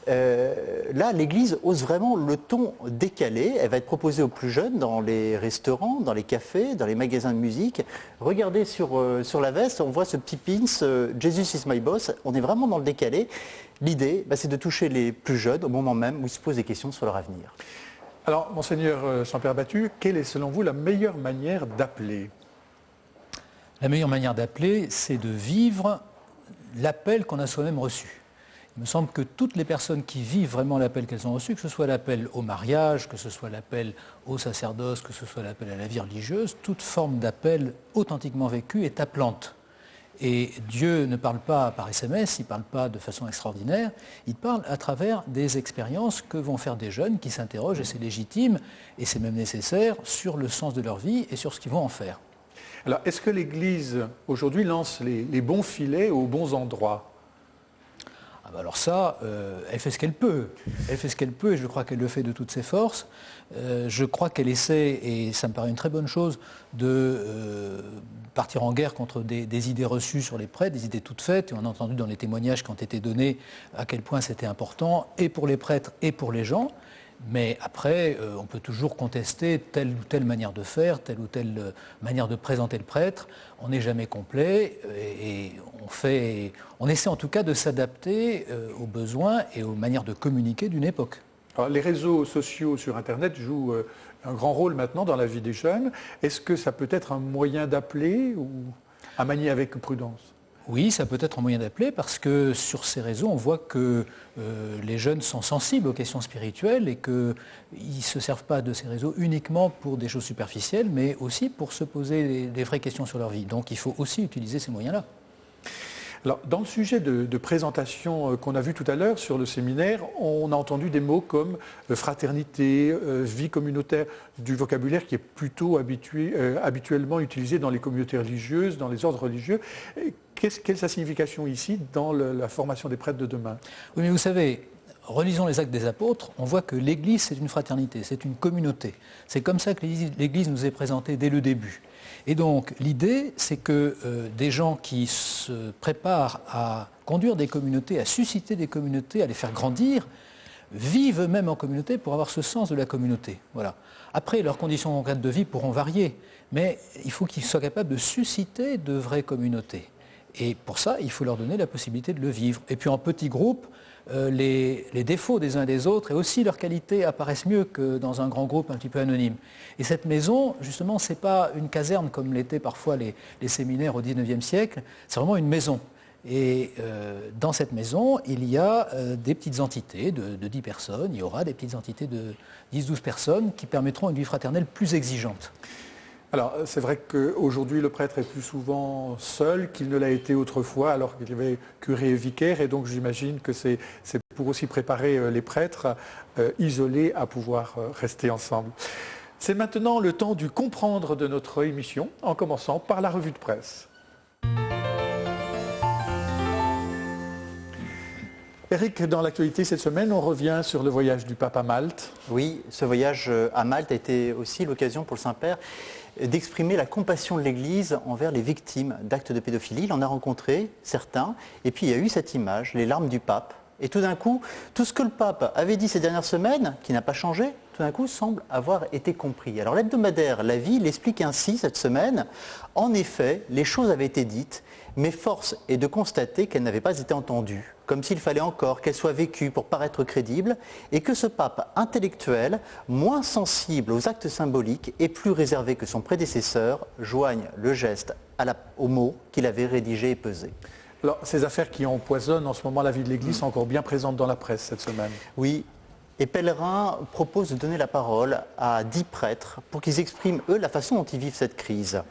Là, l'Église ose vraiment le ton décalé. Elle va être proposée aux plus jeunes dans les restaurants, dans les cafés, dans les magasins de musique. Regardez sur la veste, on voit ce petit pins « Jesus is my boss ». On est vraiment dans le décalé. L'idée, c'est de toucher les plus jeunes au moment même où ils se posent des questions sur leur avenir. Alors, Monseigneur Jean-Pierre Battu, quelle est selon vous la meilleure manière d'appeler? La meilleure manière d'appeler, c'est de vivre l'appel qu'on a soi-même reçu. Il me semble que toutes les personnes qui vivent vraiment l'appel qu'elles ont reçu, que ce soit l'appel au mariage, que ce soit l'appel au sacerdoce, que ce soit l'appel à la vie religieuse, toute forme d'appel authentiquement vécu est appelante. Et Dieu ne parle pas par SMS, il ne parle pas de façon extraordinaire, il parle à travers des expériences que vont faire des jeunes qui s'interrogent, et c'est légitime, et c'est même nécessaire, sur le sens de leur vie et sur ce qu'ils vont en faire. Alors, est-ce que l'Église, aujourd'hui, lance les bons filets aux bons endroits? Alors ça, elle fait ce qu'elle peut. Elle fait ce qu'elle peut et je crois qu'elle le fait de toutes ses forces. Je crois qu'elle essaie, et ça me paraît une très bonne chose, de partir en guerre contre des idées reçues sur les prêtres, des idées toutes faites. Et on a entendu dans les témoignages qui ont été donnés à quel point c'était important, et pour les prêtres et pour les gens. Mais après, on peut toujours contester telle ou telle manière de faire, telle ou telle manière de présenter le prêtre. On n'est jamais complet et on essaie en tout cas de s'adapter aux besoins et aux manières de communiquer d'une époque. Alors, les réseaux sociaux sur Internet jouent un grand rôle maintenant dans la vie des jeunes. Est-ce que ça peut être un moyen d'appeler ou à manier avec prudence? Oui, ça peut être un moyen d'appeler parce que sur ces réseaux, on voit que les jeunes sont sensibles aux questions spirituelles et qu'ils ne se servent pas de ces réseaux uniquement pour des choses superficielles, mais aussi pour se poser des vraies questions sur leur vie. Donc il faut aussi utiliser ces moyens-là. Alors, dans le sujet de présentation qu'on a vu tout à l'heure sur le séminaire, on a entendu des mots comme fraternité, vie communautaire, du vocabulaire qui est plutôt habituellement utilisé dans les communautés religieuses, dans les ordres religieux. Quelle est sa signification ici dans la formation des prêtres de demain? Oui, mais vous savez, relisons les Actes des Apôtres, on voit que l'Église, c'est une fraternité, c'est une communauté. C'est comme ça que l'Église nous est présentée dès le début. Et donc, l'idée, c'est que des gens qui se préparent à conduire des communautés, à susciter des communautés, à les faire grandir, vivent eux-mêmes en communauté pour avoir ce sens de la communauté. Voilà. Après, leurs conditions concrètes de vie pourront varier, mais il faut qu'ils soient capables de susciter de vraies communautés. Et pour ça, il faut leur donner la possibilité de le vivre. Et puis en petits groupes, les défauts des uns et des autres et aussi leurs qualités apparaissent mieux que dans un grand groupe un petit peu anonyme. Et cette maison, justement, ce n'est pas une caserne comme l'étaient parfois les séminaires au XIXe siècle, c'est vraiment une maison. Et dans cette maison, il y a des petites entités de 10 personnes, il y aura des petites entités de 10-12 personnes qui permettront une vie fraternelle plus exigeante. Alors, c'est vrai qu'aujourd'hui, le prêtre est plus souvent seul qu'il ne l'a été autrefois, alors qu'il y avait curé et vicaire, et donc j'imagine que c'est pour aussi préparer les prêtres isolés à pouvoir rester ensemble. C'est maintenant le temps du comprendre de notre émission, en commençant par la revue de presse. Eric, dans l'actualité cette semaine, on revient sur le voyage du pape à Malte. Oui, ce voyage à Malte a été aussi l'occasion pour le Saint-Père d'exprimer la compassion de l'Église envers les victimes d'actes de pédophilie. Il en a rencontré certains, et puis il y a eu cette image, les larmes du pape. Et tout d'un coup, tout ce que le pape avait dit ces dernières semaines, qui n'a pas changé, tout d'un coup semble avoir été compris. Alors l'hebdomadaire La Vie l'explique ainsi cette semaine. En effet, les choses avaient été dites, mais force est de constater qu'elles n'avaient pas été entendues, comme s'il fallait encore qu'elles soient vécues pour paraître crédibles, et que ce pape intellectuel, moins sensible aux actes symboliques et plus réservé que son prédécesseur, joigne le geste aux mots qu'il avait rédigés et pesés. Alors, ces affaires qui empoisonnent en ce moment la vie de l'Église sont encore bien présentes dans la presse cette semaine. Oui, et Pellegrin propose de donner la parole à 10 prêtres pour qu'ils expriment, eux, la façon dont ils vivent cette crise.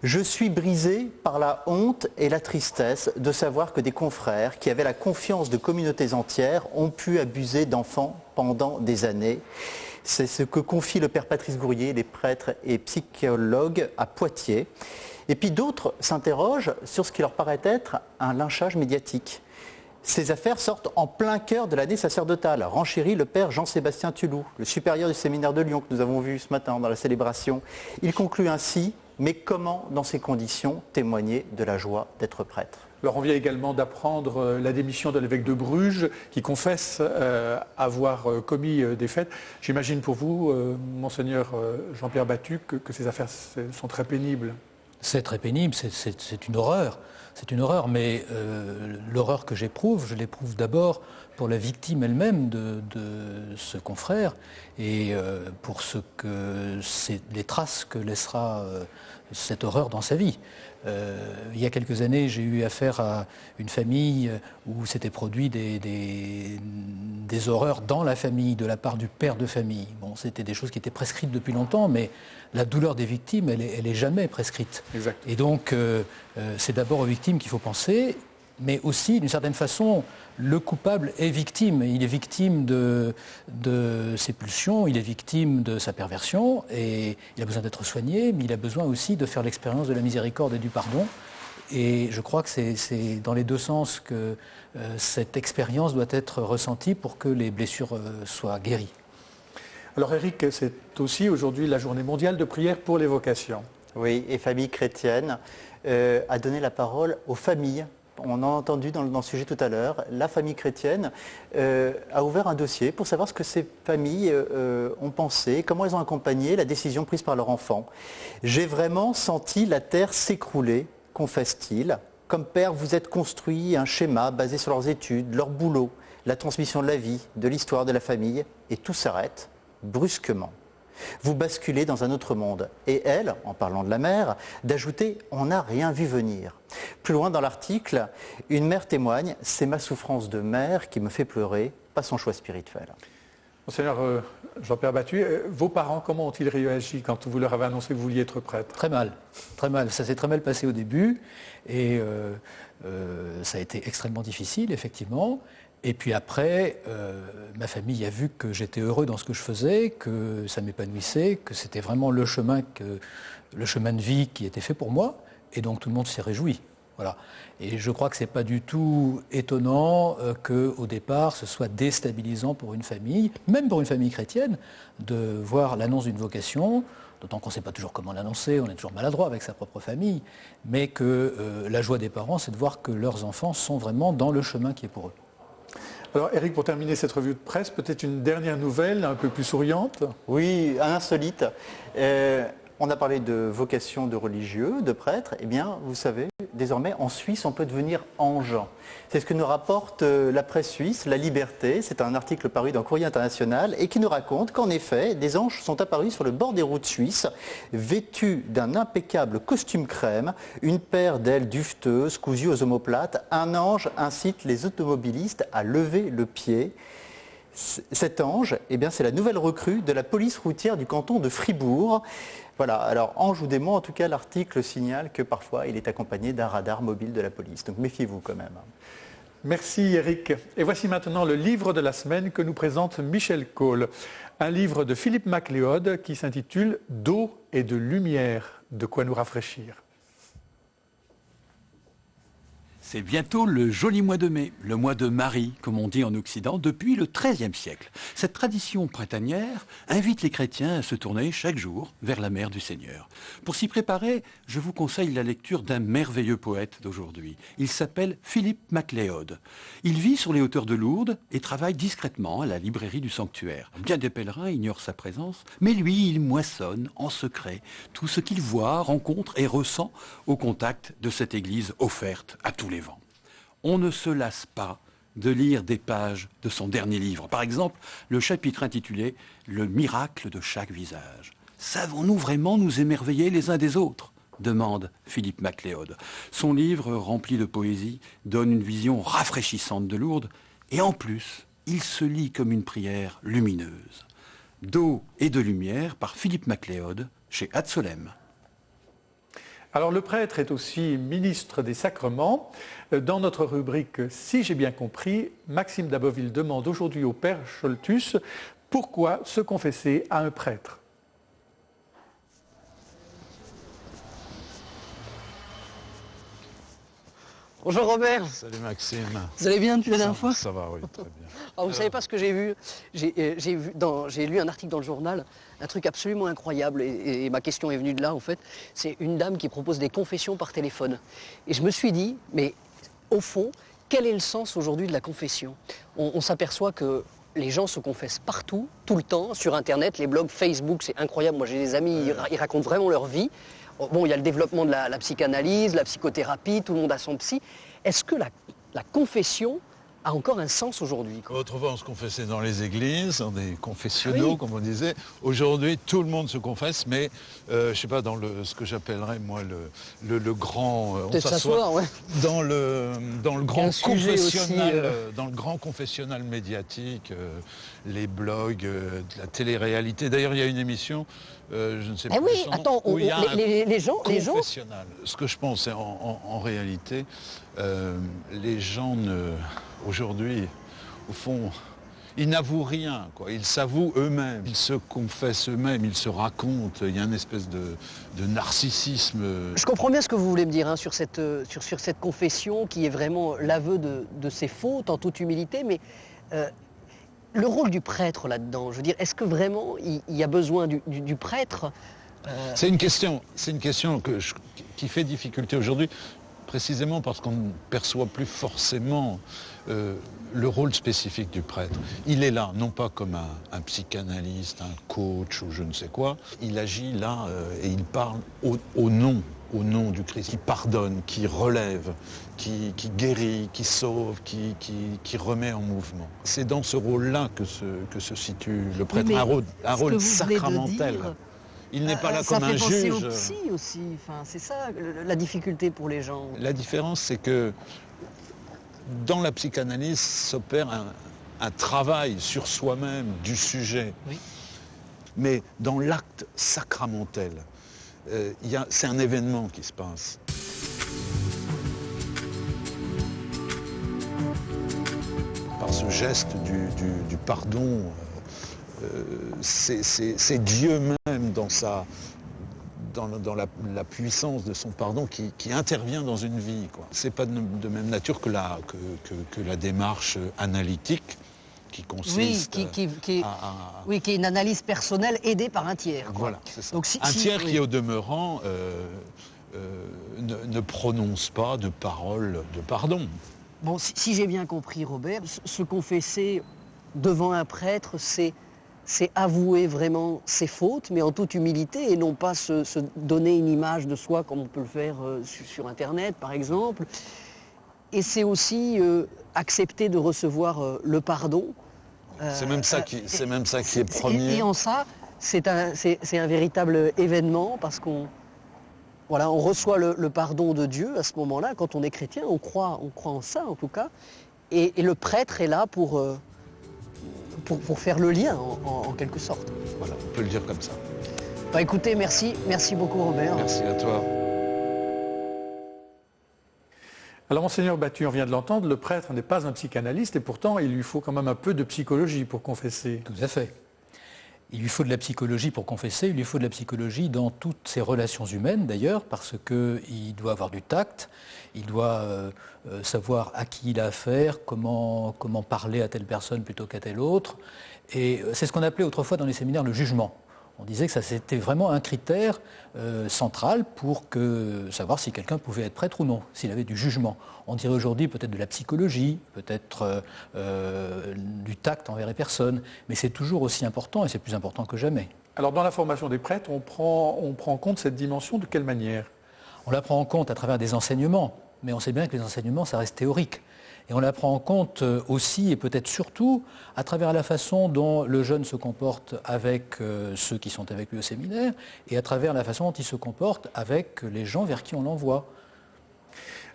Je suis brisé par la honte et la tristesse de savoir que des confrères qui avaient la confiance de communautés entières ont pu abuser d'enfants pendant des années. C'est ce que confie le père Patrice Gourrier, les prêtres et psychologues à Poitiers. Et puis d'autres s'interrogent sur ce qui leur paraît être un lynchage médiatique. Ces affaires sortent en plein cœur de l'année sacerdotale, renchérit le père Jean-Sébastien Tullou, le supérieur du séminaire de Lyon que nous avons vu ce matin dans la célébration. Il conclut ainsi, mais comment dans ces conditions témoigner de la joie d'être prêtre ? Alors on vient également d'apprendre la démission de l'évêque de Bruges qui confesse avoir commis des faits. J'imagine pour vous, monseigneur Jean-Pierre Battu, que ces affaires sont très pénibles. C'est très pénible, c'est une horreur. C'est une horreur, mais l'horreur que j'éprouve, je l'éprouve d'abord pour la victime elle-même de ce confrère et pour les traces que laissera cette horreur dans sa vie. Il y a quelques années, j'ai eu affaire à une famille où s'étaient produits des horreurs dans la famille, de la part du père de famille. Bon, c'était des choses qui étaient prescrites depuis longtemps, mais la douleur des victimes, elle est jamais prescrite. Exact. Et donc, c'est d'abord aux victimes qu'il faut penser, mais aussi, d'une certaine façon, le coupable est victime. Il est victime de ses pulsions, il est victime de sa perversion, et il a besoin d'être soigné, mais il a besoin aussi de faire l'expérience de la miséricorde et du pardon. Et je crois que c'est dans les deux sens que cette expérience doit être ressentie pour que les blessures soient guéries. Alors Eric, c'est aussi aujourd'hui la journée mondiale de prière pour les vocations. Oui, et Famille chrétienne a donné la parole aux familles. On a entendu dans le sujet tout à l'heure, la famille chrétienne a ouvert un dossier pour savoir ce que ces familles ont pensé, comment elles ont accompagné la décision prise par leur enfant. J'ai vraiment senti la terre s'écrouler, confesse-t-il. Comme père, vous êtes construit un schéma basé sur leurs études, leur boulot, la transmission de la vie, de l'histoire de la famille, et tout s'arrête brusquement. Vous basculez dans un autre monde. Et elle, en parlant de la mère, d'ajouter « on n'a rien vu venir ». Plus loin dans l'article, une mère témoigne « c'est ma souffrance de mère qui me fait pleurer, pas son choix spirituel ». Monseigneur Jean-Pierre Battu, vos parents, comment ont-ils réagi quand vous leur avez annoncé que vous vouliez être prêtre ? Très mal, très mal. Ça s'est très mal passé au début et ça a été extrêmement difficile, effectivement. Et puis après, ma famille a vu que j'étais heureux dans ce que je faisais, que ça m'épanouissait, que c'était vraiment le chemin de vie qui était fait pour moi. Et donc tout le monde s'est réjoui. Voilà. Et je crois que ce n'est pas du tout étonnant qu'au départ, ce soit déstabilisant pour une famille, même pour une famille chrétienne, de voir l'annonce d'une vocation, d'autant qu'on ne sait pas toujours comment l'annoncer, on est toujours maladroit avec sa propre famille, mais que la joie des parents, c'est de voir que leurs enfants sont vraiment dans le chemin qui est pour eux. Alors Eric, pour terminer cette revue de presse, peut-être une dernière nouvelle un peu plus souriante ? Oui, un insolite. On a parlé de vocation de religieux, de prêtres. Eh bien, vous savez, désormais, en Suisse, on peut devenir ange. C'est ce que nous rapporte la presse suisse, La Liberté. C'est un article paru dans Courrier International et qui nous raconte qu'en effet, des anges sont apparus sur le bord des routes suisses, vêtus d'un impeccable costume crème, une paire d'ailes duveteuses cousues aux omoplates. Un ange incite les automobilistes à lever le pied. Cet ange, eh bien, c'est la nouvelle recrue de la police routière du canton de Fribourg. Voilà, alors ange ou démon, en tout cas, l'article signale que parfois il est accompagné d'un radar mobile de la police. Donc méfiez-vous quand même. Merci Eric. Et voici maintenant le livre de la semaine que nous présente Michel Cole. Un livre de Philippe MacLeod qui s'intitule « D'eau et de lumière, de quoi nous rafraîchir ». C'est bientôt le joli mois de mai, le mois de Marie, comme on dit en Occident, depuis le XIIIe siècle. Cette tradition printanière invite les chrétiens à se tourner chaque jour vers la mère du Seigneur. Pour s'y préparer, je vous conseille la lecture d'un merveilleux poète d'aujourd'hui. Il s'appelle Philippe MacLeod. Il vit sur les hauteurs de Lourdes et travaille discrètement à la librairie du sanctuaire. Bien des pèlerins ignorent sa présence, mais lui, il moissonne en secret tout ce qu'il voit, rencontre et ressent au contact de cette église offerte à tous les vents. On ne se lasse pas de lire des pages de son dernier livre. Par exemple, le chapitre intitulé « Le miracle de chaque visage ». Savons-nous vraiment nous émerveiller les uns des autres ? Demande Philippe MacLeod. Son livre, rempli de poésie, donne une vision rafraîchissante de Lourdes et en plus, il se lit comme une prière lumineuse. D'eau et de lumière par Philippe MacLeod chez Ad-Solem. Alors le prêtre est aussi ministre des Sacrements. Dans notre rubrique « Si j'ai bien compris », Maxime Daboville demande aujourd'hui au Père Choltus pourquoi se confesser à un prêtre. Bonjour Robert. Salut Maxime. Vous allez bien depuis la dernière fois? Ça va, oui, très bien. Alors, vous ne savez pas ce que j'ai vu. J'ai lu un article dans le journal, un truc absolument incroyable, et ma question est venue de là en fait. C'est une dame qui propose des confessions par téléphone. Et je me suis dit, mais au fond, quel est le sens aujourd'hui de la confession? On s'aperçoit que les gens se confessent partout, tout le temps, sur Internet, les blogs Facebook, c'est incroyable. Moi j'ai des amis, ils racontent vraiment leur vie. Bon, il y a le développement de la psychanalyse, la psychothérapie, tout le monde a son psy. Est-ce que la confession a encore un sens aujourd'hui? Autrefois, on se confessait dans les églises, dans des confessionnaux, comme on disait. Aujourd'hui, tout le monde se confesse, mais je ne sais pas, dans ce que j'appellerais, moi, le grand... on s'assoit, ouais. Dans le grand confessionnal, aussi, dans le grand confessionnal médiatique, les blogs, la télé-réalité. D'ailleurs, il y a une émission... je ne sais plus oui, attends, les gens... Ce que je pense, c'est en réalité, les gens aujourd'hui, au fond, ils n'avouent rien, quoi. Ils s'avouent eux-mêmes, ils se confessent eux-mêmes, ils se racontent. Il y a une espèce de narcissisme. Je comprends bien ce que vous voulez me dire hein, sur cette confession qui est vraiment l'aveu de ses fautes en toute humilité, mais... le rôle du prêtre là-dedans, je veux dire, est-ce que vraiment il y a besoin du prêtre C'est une question qui fait difficulté aujourd'hui, précisément parce qu'on ne perçoit plus forcément le rôle spécifique du prêtre. Il est là, non pas comme un psychanalyste, un coach ou je ne sais quoi. Il agit là et il parle au nom du Christ, qui pardonne, qui relève, qui guérit, qui sauve, qui remet en mouvement. C'est dans ce rôle-là que se situe le prêtre, oui, un rôle sacramentel. Il n'est pas là comme un juge. Ça fait penser au psy aussi, enfin, c'est ça la difficulté pour les gens. La différence, c'est que dans la psychanalyse s'opère un travail sur soi-même, du sujet. Oui. Mais dans l'acte sacramentel, c'est un événement qui se passe. Par ce geste du pardon, c'est Dieu même dans la puissance de son pardon qui intervient dans une vie. Ce n'est pas de même nature que la démarche analytique qui consiste qui est une analyse personnelle aidée par un tiers. Quoi. Voilà, c'est ça. Donc, un tiers qui, au demeurant, ne prononce pas de parole de pardon. Bon, si j'ai bien compris, Robert, se confesser devant un prêtre, c'est avouer vraiment ses fautes, mais en toute humilité, et non pas se donner une image de soi comme on peut le faire sur Internet, par exemple. Et c'est aussi accepter de recevoir le pardon. C'est même ça qui est premier. Et en ça, c'est un véritable événement, parce qu'on reçoit le pardon de Dieu à ce moment-là. Quand on est chrétien, on croit en ça, en tout cas. Et le prêtre est là pour faire le lien, en quelque sorte. Voilà, on peut le dire comme ça. Bah, écoutez, merci beaucoup Robert. Merci à toi. Alors Monseigneur Battu, on vient de l'entendre, le prêtre n'est pas un psychanalyste et pourtant il lui faut quand même un peu de psychologie pour confesser. Tout à fait. Il lui faut de la psychologie pour confesser, il lui faut de la psychologie dans toutes ses relations humaines d'ailleurs, parce qu'il doit avoir du tact, il doit savoir à qui il a affaire, comment parler à telle personne plutôt qu'à telle autre. Et c'est ce qu'on appelait autrefois dans les séminaires le jugement. On disait que ça c'était vraiment un critère central pour savoir si quelqu'un pouvait être prêtre ou non, s'il avait du jugement. On dirait aujourd'hui peut-être de la psychologie, peut-être du tact envers les personnes, mais c'est toujours aussi important et c'est plus important que jamais. Alors dans la formation des prêtres, on prend en compte cette dimension de quelle manière? On la prend en compte à travers des enseignements, mais on sait bien que les enseignements, ça reste théorique. Et on la prend en compte aussi, et peut-être surtout, à travers la façon dont le jeune se comporte avec ceux qui sont avec lui au séminaire, et à travers la façon dont il se comporte avec les gens vers qui on l'envoie.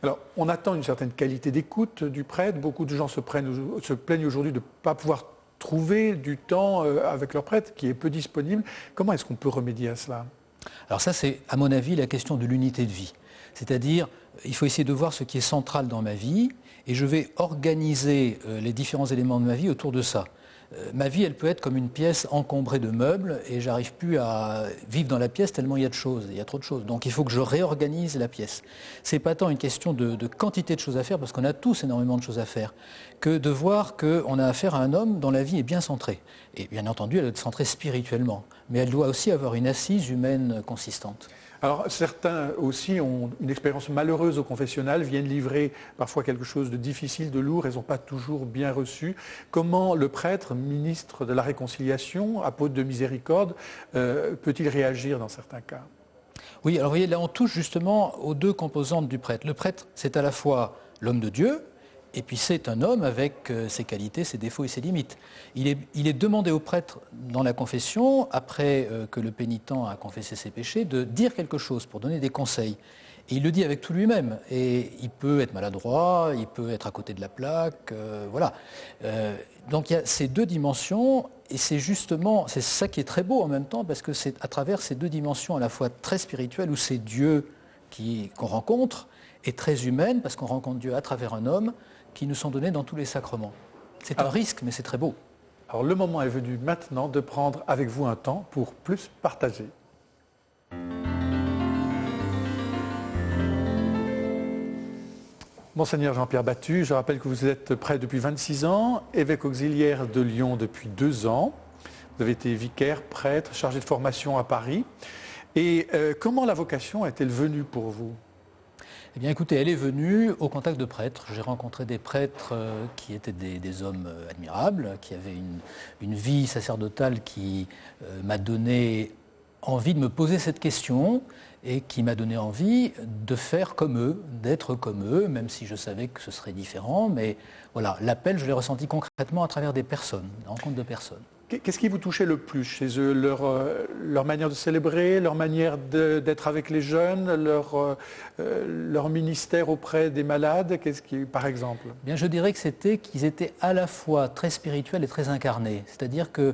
Alors, on attend une certaine qualité d'écoute du prêtre. Beaucoup de gens se plaignent aujourd'hui de ne pas pouvoir trouver du temps avec leur prêtre, qui est peu disponible. Comment est-ce qu'on peut remédier à cela? Alors ça, c'est, à mon avis, la question de l'unité de vie. C'est-à-dire, il faut essayer de voir ce qui est central dans ma vie, et je vais organiser les différents éléments de ma vie autour de ça. Ma vie, elle peut être comme une pièce encombrée de meubles, et j'arrive plus à vivre dans la pièce tellement il y a de choses, il y a trop de choses. Donc il faut que je réorganise la pièce. C'est pas tant une question de quantité de choses à faire, parce qu'on a tous énormément de choses à faire, que de voir qu'on a affaire à un homme dont la vie est bien centrée. Et bien entendu, elle doit être centrée spirituellement, mais elle doit aussi avoir une assise humaine consistante. Alors certains aussi ont une expérience malheureuse au confessionnal, viennent livrer parfois quelque chose de difficile, de lourd, ils n'ont pas toujours bien reçu. Comment le prêtre, ministre de la réconciliation, apôtre de miséricorde, peut-il réagir dans certains cas? Oui, alors vous voyez, là on touche justement aux deux composantes du prêtre. Le prêtre, c'est à la fois l'homme de Dieu, et puis c'est un homme avec ses qualités, ses défauts et ses limites. Il est demandé au prêtre dans la confession, après que le pénitent a confessé ses péchés, de dire quelque chose pour donner des conseils. Et il le dit avec tout lui-même. Et il peut être maladroit, il peut être à côté de la plaque, voilà. Donc il y a ces deux dimensions, et c'est ça qui est très beau en même temps, parce que c'est à travers ces deux dimensions à la fois très spirituelles, où c'est Dieu qu'on rencontre, et très humaine, parce qu'on rencontre Dieu à travers un homme, qui nous sont donnés dans tous les sacrements. C'est un risque, mais c'est très beau. Alors le moment est venu maintenant de prendre avec vous un temps pour plus partager. Monseigneur Jean-Pierre Battu, je rappelle que vous êtes prêtre depuis 26 ans, évêque auxiliaire de Lyon depuis 2 ans. Vous avez été vicaire, prêtre, chargé de formation à Paris. Et comment la vocation est-elle venue pour vous ? Eh bien écoutez, elle est venue au contact de prêtres. J'ai rencontré des prêtres qui étaient des hommes admirables, qui avaient une vie sacerdotale qui m'a donné envie de me poser cette question et qui m'a donné envie de faire comme eux, d'être comme eux, même si je savais que ce serait différent. Mais voilà, l'appel, je l'ai ressenti concrètement à travers des personnes, des rencontres de personnes. Qu'est-ce qui vous touchait le plus chez eux? Leur manière de célébrer, leur manière d'être avec les jeunes, leur ministère auprès des malades, par exemple? Bien, je dirais que c'était qu'ils étaient à la fois très spirituels et très incarnés. C'est-à-dire que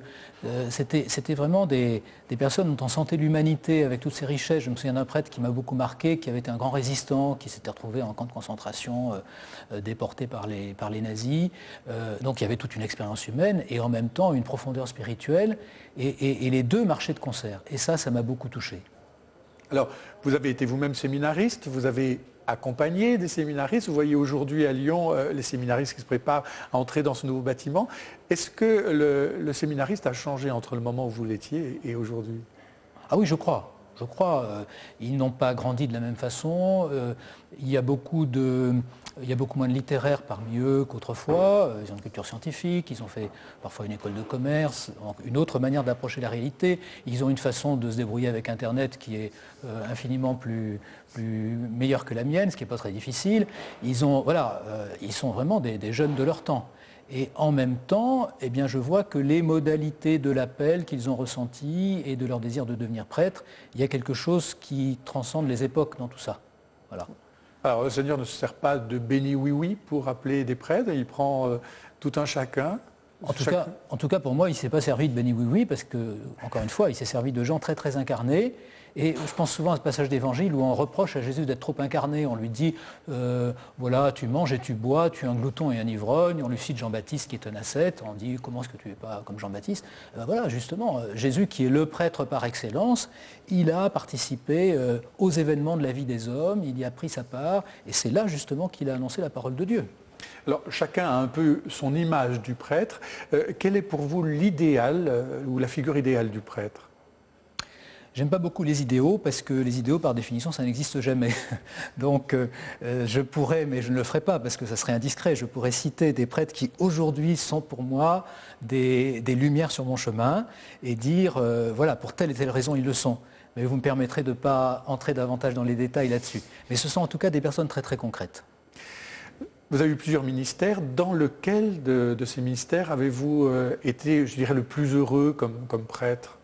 c'était vraiment des personnes dont on sentait l'humanité avec toutes ses richesses. Je me souviens d'un prêtre qui m'a beaucoup marqué, qui avait été un grand résistant, qui s'était retrouvé en camp de concentration, déporté par les nazis. Donc il y avait toute une expérience humaine et en même temps une profondeur spirituelle. Et les deux marchaient de concert. Et ça m'a beaucoup touché. Alors, vous avez été vous-même séminariste, vous avez accompagné des séminaristes. Vous voyez aujourd'hui à Lyon les séminaristes qui se préparent à entrer dans ce nouveau bâtiment. Est-ce que le séminariste a changé entre le moment où vous l'étiez et aujourd'hui? Ah oui, je crois. Ils n'ont pas grandi de la même façon. Il y a beaucoup moins de littéraires parmi eux qu'autrefois. Ils ont une culture scientifique, ils ont fait parfois une école de commerce, une autre manière d'approcher la réalité. Ils ont une façon de se débrouiller avec Internet qui est infiniment plus meilleure que la mienne, ce qui n'est pas très difficile. Ils sont vraiment des jeunes de leur temps. Et en même temps, eh bien, je vois que les modalités de l'appel qu'ils ont ressenti et de leur désir de devenir prêtre, il y a quelque chose qui transcende les époques dans tout ça. Voilà. Alors le Seigneur ne se sert pas de béni oui-oui pour appeler des prêtres, il prend tout un chacun. En tout cas, pour moi, il ne s'est pas servi de béni oui-oui parce que, encore une fois, il s'est servi de gens très très incarnés Et je pense souvent à ce passage d'évangile où on reproche à Jésus d'être trop incarné. On lui dit, voilà, tu manges et tu bois, tu es un glouton et un ivrogne. On lui cite Jean-Baptiste qui est un ascète. On dit, comment est-ce que tu n'es pas comme Jean-Baptiste? Voilà, justement, Jésus qui est le prêtre par excellence, il a participé aux événements de la vie des hommes, il y a pris sa part, et c'est là justement qu'il a annoncé la parole de Dieu. Alors, chacun a un peu son image du prêtre. Quel est pour vous l'idéal ou la figure idéale du prêtre? J'aime pas beaucoup les idéaux parce que les idéaux, par définition, ça n'existe jamais. Donc, je pourrais, mais je ne le ferai pas parce que ça serait indiscret, je pourrais citer des prêtres qui aujourd'hui sont pour moi des lumières sur mon chemin et dire, voilà, pour telle et telle raison, ils le sont. Mais vous me permettrez de ne pas entrer davantage dans les détails là-dessus. Mais ce sont en tout cas des personnes très très concrètes. Vous avez eu plusieurs ministères. Dans lequel de ces ministères avez-vous été, je dirais, le plus heureux comme prêtre?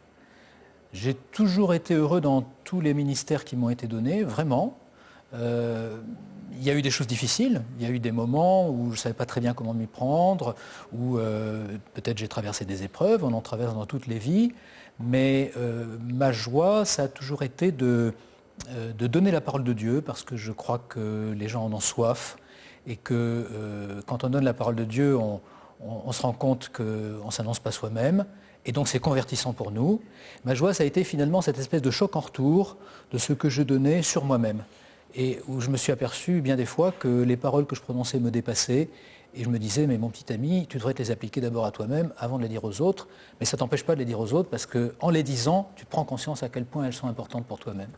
J'ai toujours été heureux dans tous les ministères qui m'ont été donnés, vraiment. Il y a eu des choses difficiles, il y a eu des moments où je ne savais pas très bien comment m'y prendre, où peut-être j'ai traversé des épreuves, on en traverse dans toutes les vies, mais ma joie, ça a toujours été de donner la parole de Dieu, parce que je crois que les gens en ont soif, et que quand on donne la parole de Dieu, on se rend compte qu'on ne s'annonce pas soi-même, et donc c'est convertissant pour nous. Ma joie, ça a été finalement cette espèce de choc en retour de ce que je donnais sur moi-même, et où je me suis aperçu bien des fois que les paroles que je prononçais me dépassaient, et je me disais, mais mon petit ami, tu devrais te les appliquer d'abord à toi-même avant de les dire aux autres, mais ça ne t'empêche pas de les dire aux autres, parce qu'en les disant, tu prends conscience à quel point elles sont importantes pour toi-même.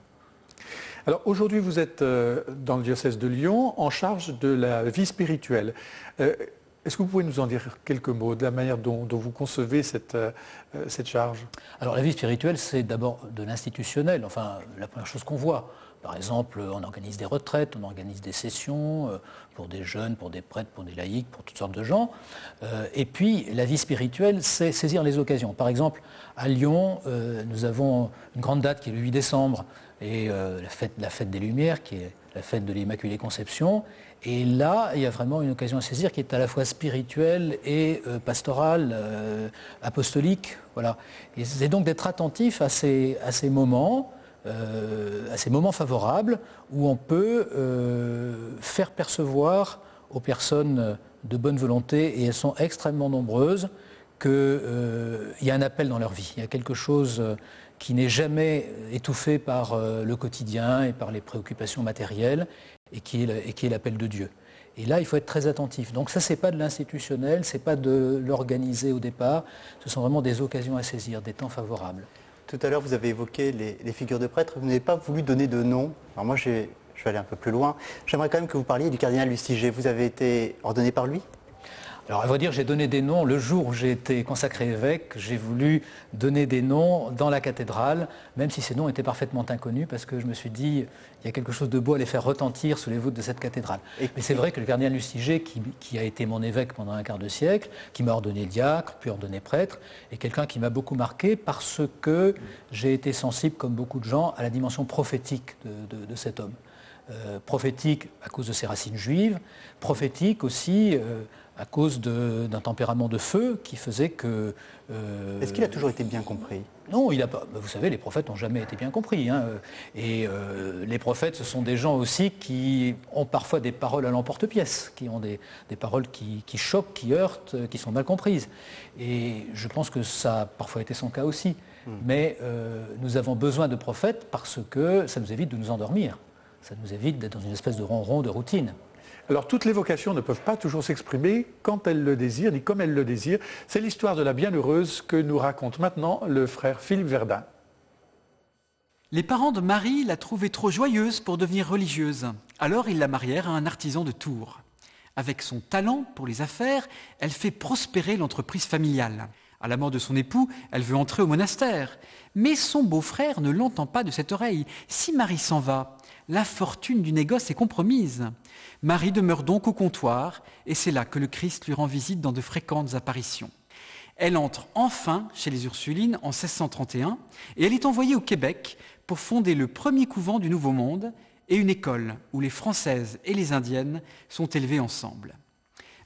Alors aujourd'hui, vous êtes dans le diocèse de Lyon en charge de la vie spirituelle. Est-ce que vous pouvez nous en dire quelques mots de la manière dont vous concevez cette charge? Alors la vie spirituelle, c'est d'abord de l'institutionnel, enfin la première chose qu'on voit. Par exemple, on organise des retraites, on organise des sessions pour des jeunes, pour des prêtres, pour des laïcs, pour toutes sortes de gens. Et puis la vie spirituelle, c'est saisir les occasions. Par exemple, à Lyon, nous avons une grande date qui est le 8 décembre, et la fête des Lumières, qui est la fête de l'Immaculée Conception. Et là, il y a vraiment une occasion à saisir qui est à la fois spirituelle et pastorale, apostolique. Voilà. Et c'est donc d'être attentif à ces moments, favorables où on peut faire percevoir aux personnes de bonne volonté, et elles sont extrêmement nombreuses, qu'il y a un appel dans leur vie. Il y a quelque chose qui n'est jamais étouffé par le quotidien et par les préoccupations matérielles, et qui est l'appel de Dieu. Et là, il faut être très attentif. Donc ça, ce n'est pas de l'institutionnel, ce n'est pas de l'organiser au départ, ce sont vraiment des occasions à saisir, des temps favorables. Tout à l'heure, vous avez évoqué les figures de prêtres, vous n'avez pas voulu donner de nom. Alors moi, je vais aller un peu plus loin. J'aimerais quand même que vous parliez du cardinal Lustiger. Vous avez été ordonné par lui ? Alors à vrai dire, j'ai donné des noms. Le jour où j'ai été consacré évêque, j'ai voulu donner des noms dans la cathédrale, même si ces noms étaient parfaitement inconnus, parce que je me suis dit, il y a quelque chose de beau à les faire retentir sous les voûtes de cette cathédrale. Mais c'est vrai que le cardinal Lustiger, qui a été mon évêque pendant un quart de siècle, qui m'a ordonné diacre, puis ordonné prêtre, est quelqu'un qui m'a beaucoup marqué parce que j'ai été sensible, comme beaucoup de gens, à la dimension prophétique de cet homme. Prophétique à cause de ses racines juives, prophétique aussi à cause d'un tempérament de feu qui faisait que... Est-ce qu'il a toujours été bien compris ? Non, il a pas. Vous savez, les prophètes n'ont jamais été bien compris. Hein. Et les prophètes, ce sont des gens aussi qui ont parfois des paroles à l'emporte-pièce, qui ont des paroles qui choquent, qui heurtent, qui sont mal comprises. Et je pense que ça a parfois été son cas aussi. Mais nous avons besoin de prophètes parce que ça nous évite de nous endormir. Ça nous évite d'être dans une espèce de ronron de routine. Alors, toutes les vocations ne peuvent pas toujours s'exprimer quand elles le désirent, ni comme elles le désirent. C'est l'histoire de la bienheureuse que nous raconte maintenant le frère Philippe Verdun. Les parents de Marie la trouvaient trop joyeuse pour devenir religieuse. Alors, ils la marièrent à un artisan de Tours. Avec son talent pour les affaires, elle fait prospérer l'entreprise familiale. À la mort de son époux, elle veut entrer au monastère. Mais son beau-frère ne l'entend pas de cette oreille. Si Marie s'en va, la fortune du négoce est compromise. Marie demeure donc au comptoir, et c'est là que le Christ lui rend visite dans de fréquentes apparitions. Elle entre enfin chez les Ursulines en 1631, et elle est envoyée au Québec pour fonder le premier couvent du Nouveau Monde et une école où les Françaises et les Indiennes sont élevées ensemble.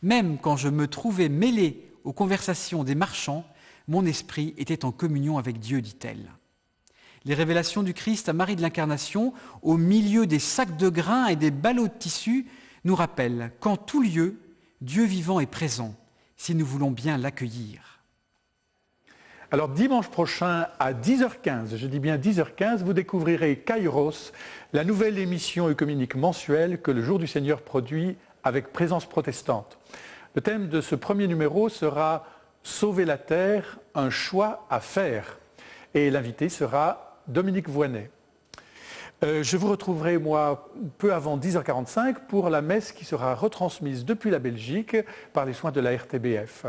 Même quand je me trouvais mêlée aux conversations des marchands, mon esprit était en communion avec Dieu, dit-elle. Les révélations du Christ à Marie de l'Incarnation, au milieu des sacs de grains et des ballots de tissu, nous rappellent qu'en tout lieu, Dieu vivant est présent, si nous voulons bien l'accueillir. Alors dimanche prochain à 10h15, je dis bien 10h15, vous découvrirez Kairos, la nouvelle émission œcuménique mensuelle que le Jour du Seigneur produit avec Présence protestante. Le thème de ce premier numéro sera « Sauver la terre, un choix à faire ». Et l'invité sera Dominique Voynet. Je vous retrouverai, moi, peu avant 10h45 pour la messe qui sera retransmise depuis la Belgique par les soins de la RTBF.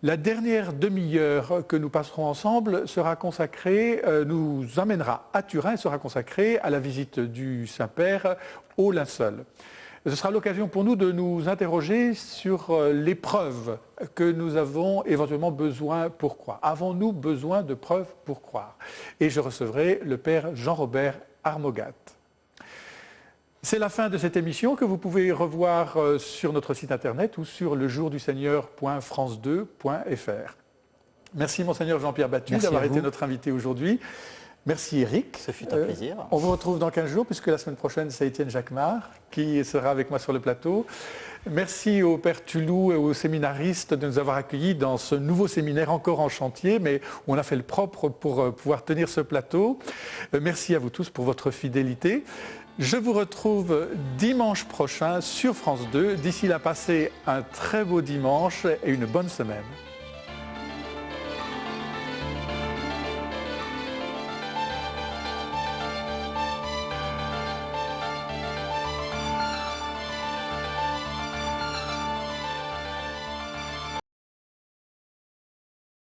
La dernière demi-heure que nous passerons ensemble sera consacrée, nous amènera à Turin, sera consacrée à la visite du Saint-Père au linceul. Ce sera l'occasion pour nous de nous interroger sur les preuves que nous avons éventuellement besoin pour croire. Avons-nous besoin de preuves pour croire? Et je recevrai le Père Jean-Robert Armogat. C'est la fin de cette émission que vous pouvez revoir sur notre site internet ou sur lejourduseigneur.france2.fr. Merci Monseigneur Jean-Pierre Battu d'avoir été notre invité aujourd'hui. Merci Eric. Ce fut un plaisir. On vous retrouve dans 15 jours puisque la semaine prochaine c'est Étienne Jacquemart qui sera avec moi sur le plateau. Merci au Père Tulou et aux séminaristes de nous avoir accueillis dans ce nouveau séminaire encore en chantier mais où on a fait le propre pour pouvoir tenir ce plateau. Merci à vous tous pour votre fidélité. Je vous retrouve dimanche prochain sur France 2. D'ici là, passez un très beau dimanche et une bonne semaine.